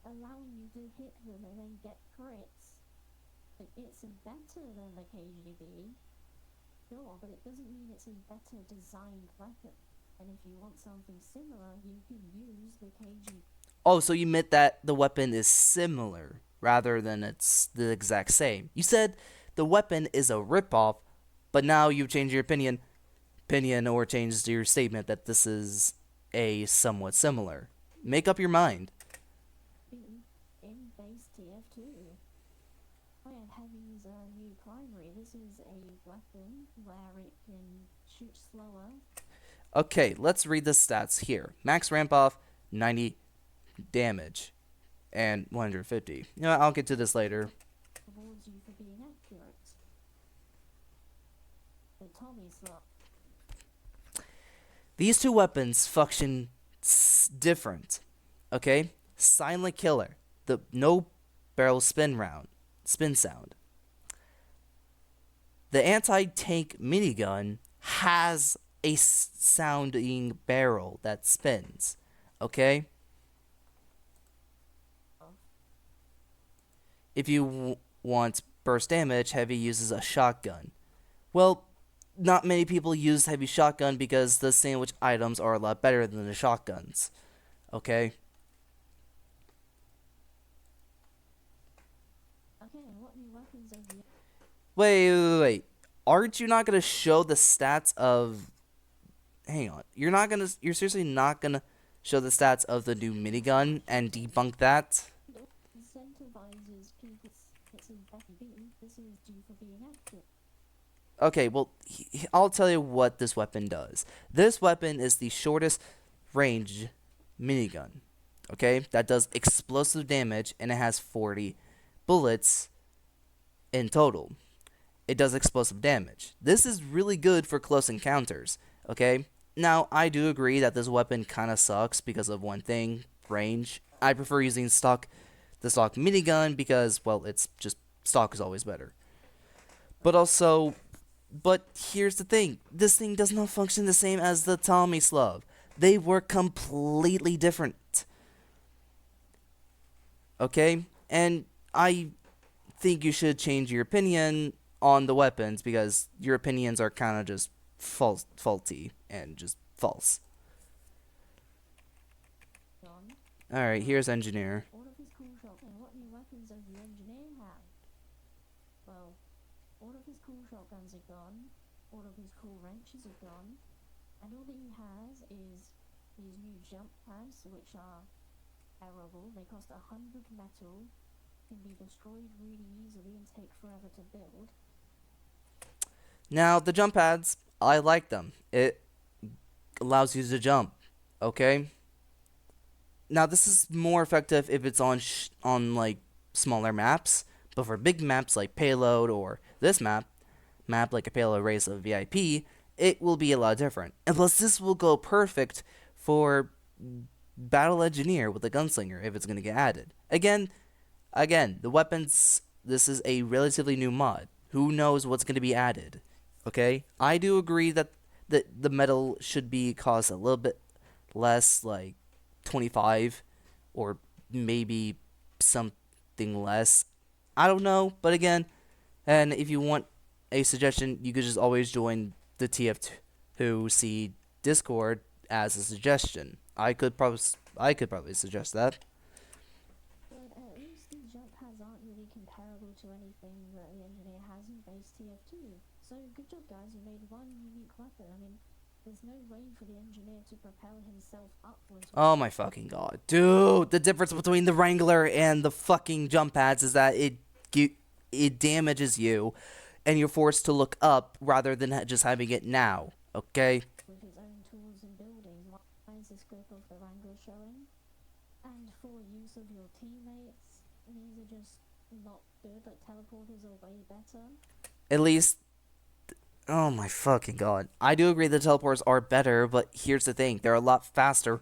Allowing you to hit them and then get crits. It's better than the KGB. Sure, but it doesn't mean it's a better designed weapon. And if you want something similar, you can use the KG. Oh, so you meant that the weapon is similar rather than it's the exact same. You said the weapon is a ripoff, but now you've changed your opinion or changed your statement that this is a somewhat similar. Make up your mind. In base TF2. Oh yeah, Heavy's new primary. This is a weapon where it can shoot slower. Okay, let's read the stats here. Max ramp off, 90 damage, and 150. You know, I'll get to this later. Rewards you for being accurate. The Tommy slot. These two weapons function different. Okay? Silent Killer, the no barrel spin sound. The anti-tank minigun has a sounding barrel that spins. Okay? If you want burst damage, Heavy uses a shotgun. Well, not many people use Heavy shotgun because the sandwich items are a lot better than the shotguns. Okay? Okay, and what new weapons have you? Wait. Aren't you not gonna show the stats of? Hang on. You're seriously not gonna show the stats of the new minigun and debunk that? Incentivizes people. It's a better beat. This is due for being accurate. Okay, well, I'll tell you what this weapon does. This weapon is the shortest range minigun. Okay, that does explosive damage and it has 40 bullets in total. It does explosive damage. This is really good for close encounters. Okay, now I do agree that this weapon kind of sucks because of one thing: range. I prefer using the stock minigun because, well, it's just stock is always better. But here's the thing: this thing does not function the same as the Tommy Slug. They work completely different. Okay, and I think you should change your opinion on the weapons because your opinions are kind of just faulty and just false. John. Alright, here's Engineer. All of his cool shotgun. What new weapons does the engineer have? Well, all of his cool shotguns are gone. All of his cool wrenches are gone. And all that he has is these new jump pads, which are terrible. They cost 100 metal, can be destroyed really easily and take forever to build. Now, the jump pads, I like them. It allows you to jump, okay? Now, this is more effective if it's on like smaller maps, but for big maps like Payload or this map like a Payload Race of VIP, it will be a lot different. And plus, this will go perfect for Battle Engineer with a Gunslinger if it's going to get added. Again, the weapons, this is a relatively new mod. Who knows what's going to be added? Okay? I do agree that the metal should be cost a little bit less, like 25 or maybe something less. I don't know, but again, and if you want a suggestion, you could just always join the TF2C Discord as a suggestion. I could probably suggest that. But at least the jump pads aren't really comparable to anything that the engineer has in base TF2. So good job, guys. You made one unique weapon. I mean, there's no way for the engineer to propel himself upwards. Oh my fucking god. Dude, the difference between the Wrangler and the fucking jump pads is that it damages you and you're forced to look up rather than just having it now, okay? With his own tools and buildings. Why is the scope of the Wrangler showing? And for use of your teammates, these are just not good. Like, teleporters are way better. At least, oh my fucking god. I do agree the teleporters are better, but here's the thing. They're a lot faster,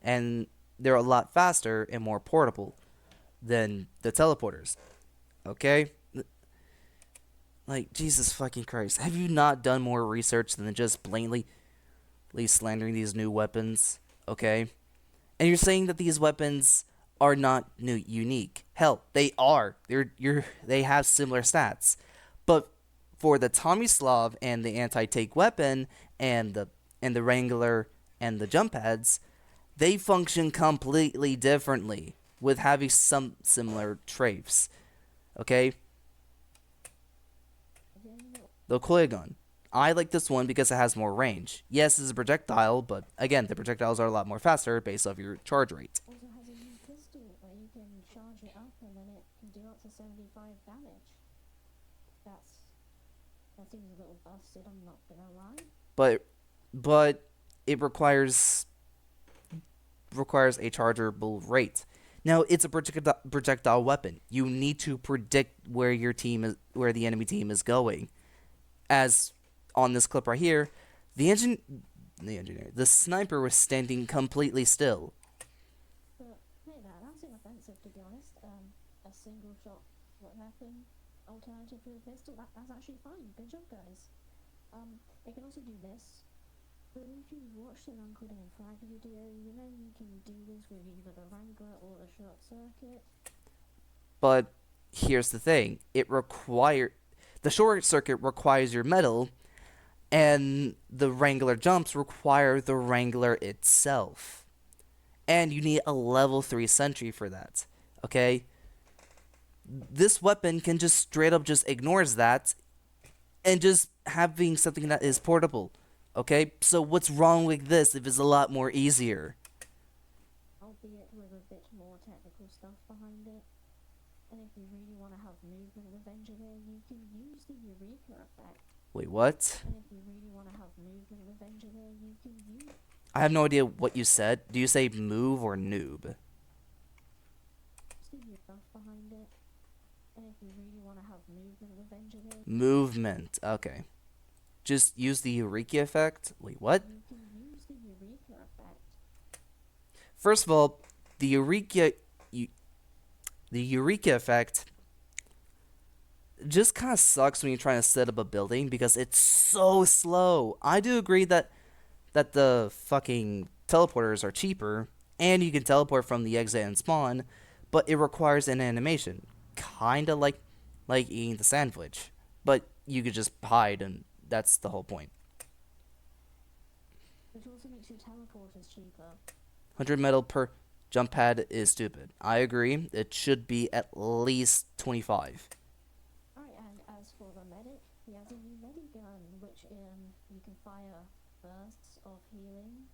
and they're a lot faster and more portable than the teleporters. Okay? Like, Jesus fucking Christ. Have you not done more research than just blatantly slandering these new weapons? Okay? And you're saying that these weapons are not unique. Hell, they are. They have similar stats. But for the Tomislav and the anti-tank weapon and the Wrangler and the jump pads, they function completely differently with having some similar traits. Okay, the coil gun. I like this one because it has more range. Yes, it's a projectile, but again, the projectiles are a lot more faster based off your charge rate. Also has a new pistol where you can charge it up and then it can do up to 75 damage. That seems a little busted, I'm not gonna lie. But it requires a chargeable rate. Now it's a projectile weapon. You need to predict where the enemy team is going. As on this clip right here, the sniper was standing completely still. But hey, that's inoffensive to be honest. A single shot weapon alternative to a pistol. That's actually fine. Good job, guys. It can also do this. But if you watched an Uncoding and Frag video, you know you can do this with either the Wrangler or the short circuit. But here's the thing: the short circuit requires your metal, and the Wrangler jumps require the Wrangler itself, and you need a level 3 sentry for that. Okay, this weapon can just straight up just ignores that, and just having something that is portable. Okay, so what's wrong with this if it's a lot more easier? Albeit with a bit more technical stuff behind it. And if you really want to have movement Revenger there, you can use the Eureka effect. Wait, what? And if you really want to have movement Revenger there, you can use... I have no idea what you said. Do you say move or noob? See your stuff behind it. And if you really want to have movement Revenger there... Movement, okay. Just use the Eureka effect? Wait, what? You can use the Eureka effect. First of all, the Eureka effect just kind of sucks when you're trying to set up a building because it's so slow. I do agree that the fucking teleporters are cheaper and you can teleport from the exit and spawn, but it requires an animation, kind of like eating the sandwich. But you could just hide, and that's the whole point. Which also makes your teleporters cheaper. 100 metal per jump pad is stupid. I agree. It should be at least 25. Alright, and as for the medic, he has a new medic gun, which you can fire bursts of healing.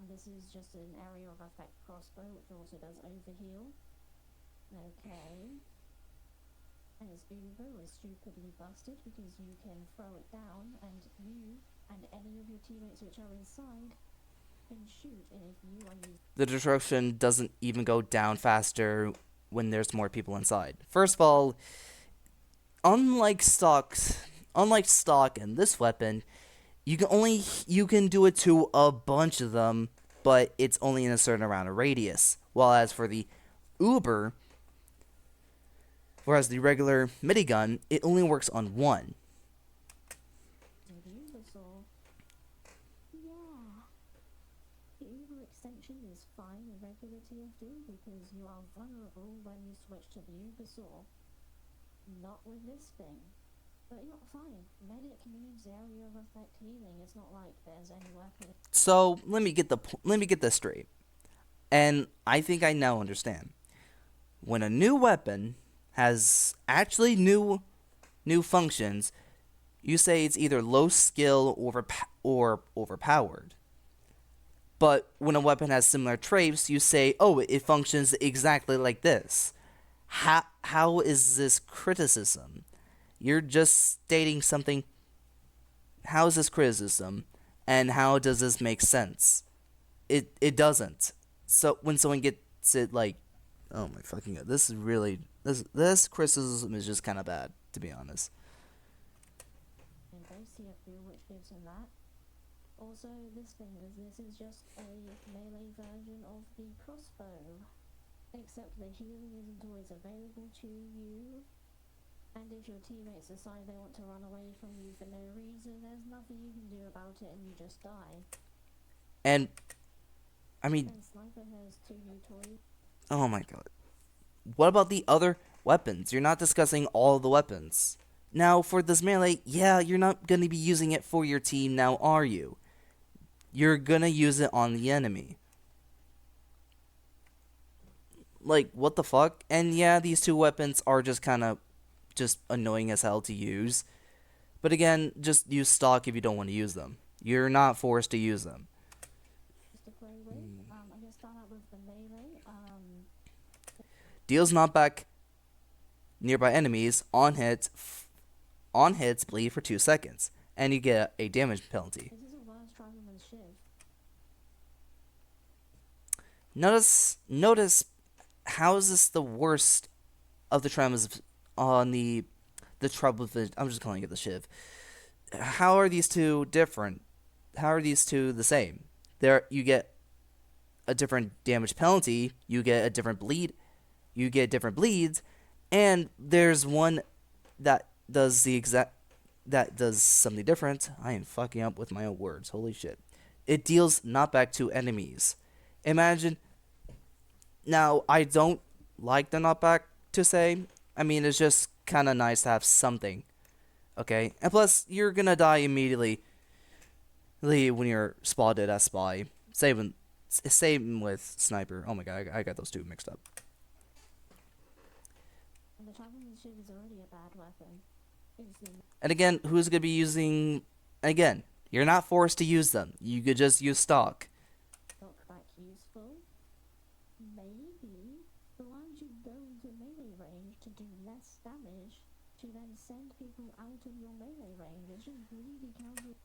This is just an area of effect crossbow, which also does overheal. Okay. And his Uber is stupidly busted because you can throw it down and you and any of your teammates which are inside can shoot, and if you are using... The destruction doesn't even go down faster when there's more people inside. First of all, unlike stock in this weapon, you can do it to a bunch of them, but it's only in a certain amount of radius. While as for the Uber, whereas the regular minigun, it only works on one. Yeah. The Uber extension is fine in regular TF2 because you are vulnerable when you switch to the Uber saw. Not with this thing. But you're fine. Medic needs area of effect healing. It's not like there's any weapon. So let me get this straight, and I think I now understand. When a new weapon has actually new functions, you say it's either low skill or overpowered. But when a weapon has similar traits, you say, oh, it functions exactly like this. How is this criticism? You're just stating something. How is this criticism? And how does this make sense? It doesn't. So when someone gets it like, oh my fucking god, this criticism is just kind of bad, to be honest. And both TF2, which gives him that. Also, this is just a melee version of the crossbow. Except the healing isn't always available to you. And if your teammates decide they want to run away from you for no reason, there's nothing you can do about it and you just die. And, I mean... And Sniper has 2 new toys. Oh my god. What about the other weapons? You're not discussing all of the weapons. Now, for this melee, yeah, you're not going to be using it for your team now, are you? You're going to use it on the enemy. Like, what the fuck? And yeah, these two weapons are just kind of just annoying as hell to use. But again, just use stock if you don't want to use them. You're not forced to use them. Just to play with. I'm gonna start out with the melee. Deals knockback nearby enemies on hits bleed for 2 seconds, and you get a damage penalty. This is a worse travel than Shiv. Notice how is this the worst of the traumas on the trouble? I'm just calling it the Shiv. How are these two different? How are these two the same? There you get a different damage penalty, you get a different bleed, you get different bleeds, and there's one that does something different. I am fucking up with my own words. Holy shit. It deals knockback to enemies. Imagine. Now, I don't like the knockback to say. I mean, it's just kind of nice to have something. Okay? And plus, you're gonna die immediately when you're spotted as spy. Same with sniper. Oh my god, I got those two mixed up. And the travel than Shiv is already a bad weapon. And again, who's gonna be using? Again, you're not forced to use them. You could just use stock. Knockback useful. Maybe. But why would you go into melee range to do less damage to then send people out of your melee range? It's just really counter.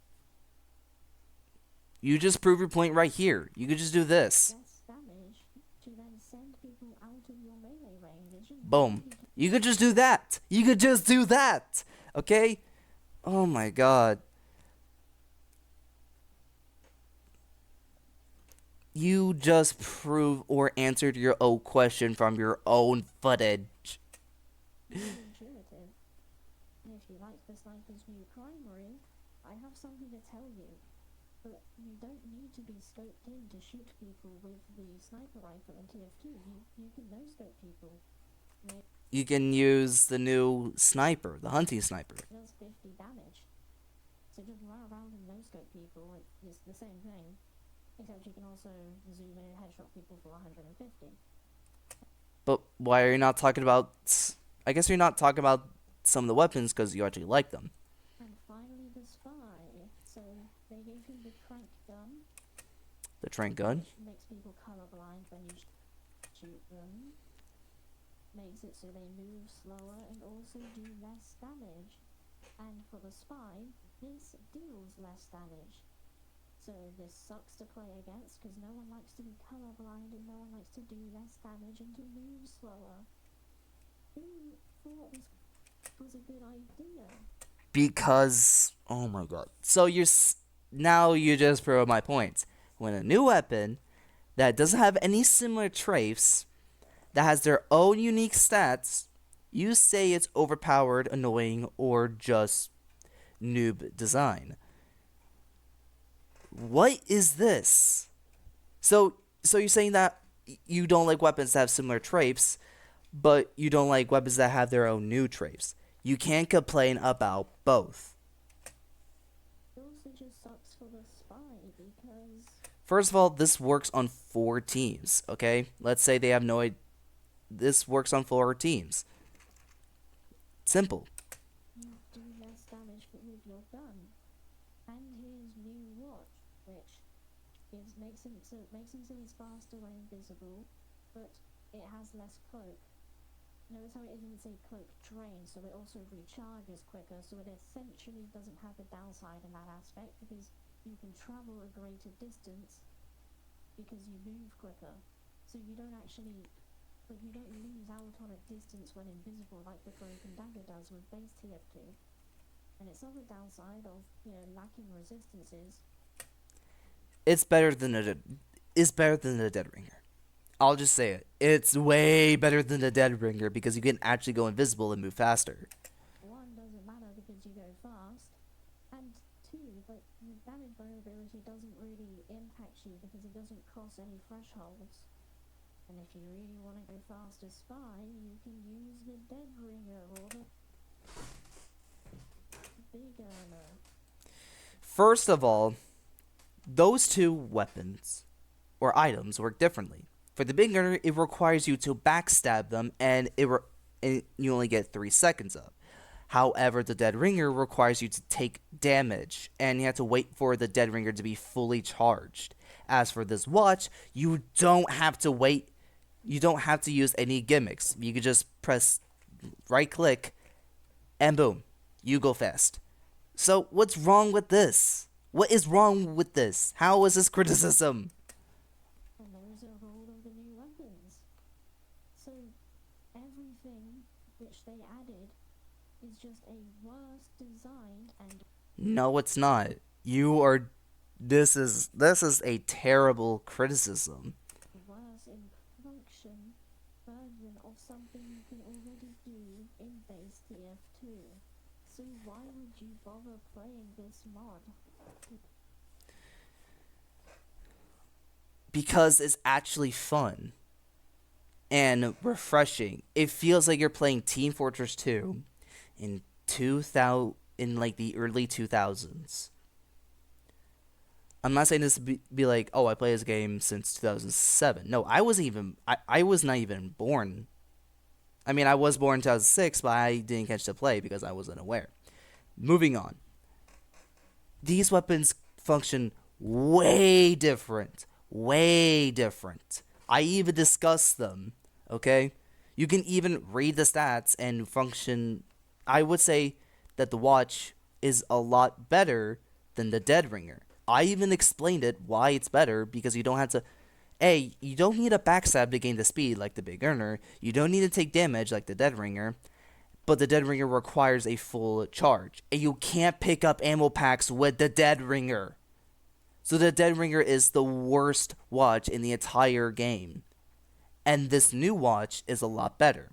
You just prove your point right here. You could just do this. Less damage to then send people out of your melee range. It's just Boom. really You could just do that. You could just do that. Okay? Oh my god. You just proved or answered your own question from your own footage. intuitive. And if you like the sniper's new primary, I have something to tell you. But you don't need to be scoped in to shoot people with the sniper rifle in TF2. You can no-scope people. You can use the new sniper, the hunting sniper. It does 50 damage. So just run around and no-scope people, it's the same thing. Except you can also zoom in and headshot people for 150. But why are you not talking about... I guess you're not talking about some of the weapons because you actually like them. And finally the spy. So they gave him the crank gun. The trank gun. Which makes people colorblind when you shoot them. Makes it so they move slower and also do less damage. And for the spy, this deals less damage. So this sucks to play against because no one likes to be colorblind and no one likes to do less damage and to move slower. Who thought this was a good idea? Because... Oh my god. So now you just prove my point. When a new weapon that doesn't have any similar traits, that has their own unique stats, you say it's overpowered, annoying, or just noob design. What is this? So you're saying that you don't like weapons that have similar traits, but you don't like weapons that have their own new traits. You can't complain about both. It also just sucks for the spy because... First of all, this works on 4 teams, okay? Let's say they have no idea. This works on 4 teams. Simple. You do less damage with your gun. And his new watch, which makes him so he's faster when invisible, but it has less cloak. Notice how it doesn't say cloak drain, so it also recharges quicker, so it essentially doesn't have a downside in that aspect because you can travel a greater distance because you move quicker. So you don't actually, you don't lose out on a distance when invisible like the Broken Dagger does with base TF2. And its other downside of, lacking resistances. It's better than the Dead Ringer. I'll just say it. It's way better than the Dead Ringer because you can actually go invisible and move faster. One, doesn't matter because you go fast. And two, the damage variability doesn't really impact you because it doesn't cross any thresholds. And if you really want to go fast as spy, you can use the Dead Ringer or the... big earner? First of all, those two weapons or items work differently. For the big gunner, it requires you to backstab them, and and you only get 3 seconds up. However, the dead ringer requires you to take damage, and you have to wait for the dead ringer to be fully charged. As for this watch, you don't have to wait. You don't have to use any gimmicks. You can just press right click, and boom, you go fast. So what's wrong with this? What is wrong with this? How is this criticism? And those are all of the new weapons. So everything which they added is just a worse design and No, it's not. You are. This is a terrible criticism. worse in function version of something you can already do in base TF2. So why would you bother playing this mod? Because it's actually fun and refreshing. It feels like you're playing Team Fortress 2 in 2000 in like the early 2000s. I'm not saying this to be like, oh, I play this game since 2007. No, I was not even born. I mean, I was born in 2006, but I didn't catch the play because I wasn't aware. Moving on. These weapons function way different. Way different. I even discussed them, okay? You can even read the stats and function. I would say that the watch is a lot better than the Dead Ringer. I even explained it why it's better because you don't have to. You don't need a backstab to gain the speed like the Big Earner. You don't need to take damage like the Dead Ringer. But the Dead Ringer requires a full charge. And you can't pick up ammo packs with the Dead Ringer. So the Dead Ringer is the worst watch in the entire game. And this new watch is a lot better.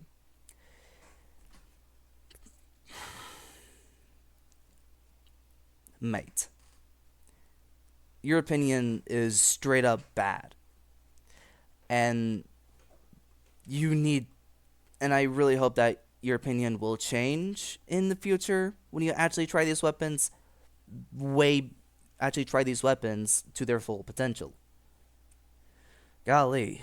Mate, your opinion is straight up bad. And you need, and I really hope that your opinion will change in the future when you actually try these weapons actually try these weapons to their full potential. Golly.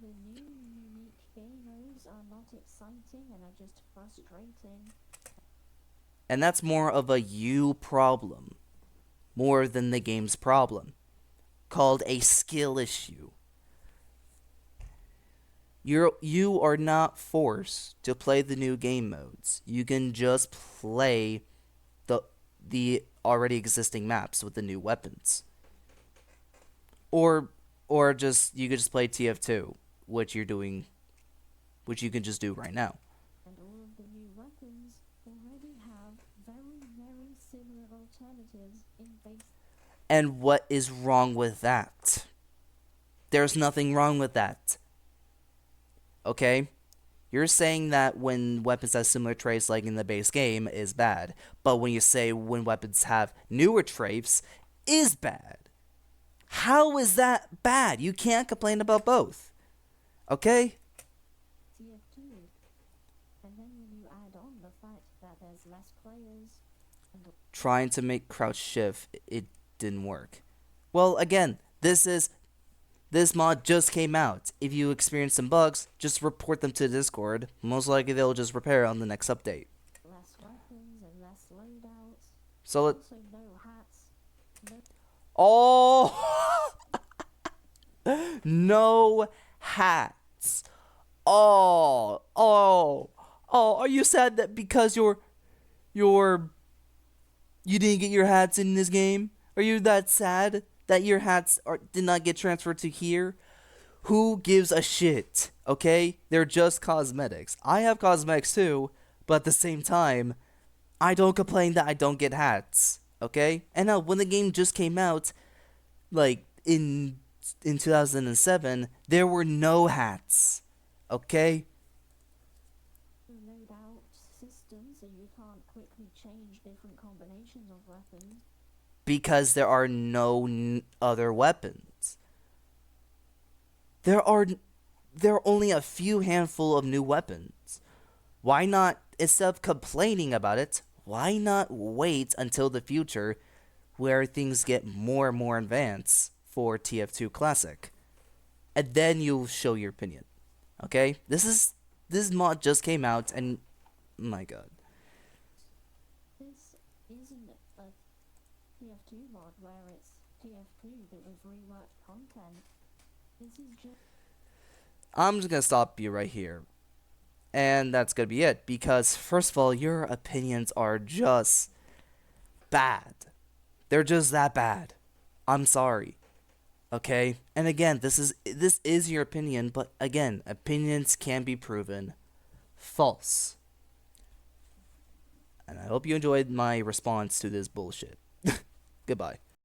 The new unique game modes are not exciting and are just frustrating. And that's more of a you problem, more than the game's problem, called a skill issue. You are not forced to play the new game modes. You can just play the already existing maps with the new weapons. Or just you could just play TF2, which you can just do right now. And all of the new weapons already have very, very similar alternatives in base. And what is wrong with that? There's nothing wrong with that. Okay? You're saying that when weapons have similar traits like in the base game is bad, but when you say when weapons have newer traits is bad. How is that bad? You can't complain about both. Okay? TF2. And then when you add on the fact that there's less players and Trying to make crouch shift, it didn't work. Well, again, this mod just came out. If you experience some bugs, just report them to Discord. Most likely they'll just repair on the next update. less weapons and less loadouts. So Also no hats. No oh no hats. Are you sad that because you didn't get your hats in this game? Are you that sad that your hats did not get transferred to here? Who gives a shit? Okay? They're just cosmetics. I have cosmetics too, but at the same time, I don't complain that I don't get hats. Okay? And now when the game just came out, like in 2007, there were no hats. Okay? loadout system, so you can't quickly change different combinations of weapons. Because there are no other weapons. There are only a few handful of new weapons. Why not, instead of complaining about it, why not wait until the future where things get more and more advanced for TF2 Classic? And then you'll show your opinion. Okay? This mod just came out and my god. This isn't a TF2 mod where it's TF2 that was reworked content. This is just I'm just gonna stop you right here. And that's gonna be it. Because first of all, your opinions are just bad. They're just that bad. I'm sorry. Okay? And again, this is your opinion, but again, opinions can be proven false. And I hope you enjoyed my response to this bullshit. Goodbye.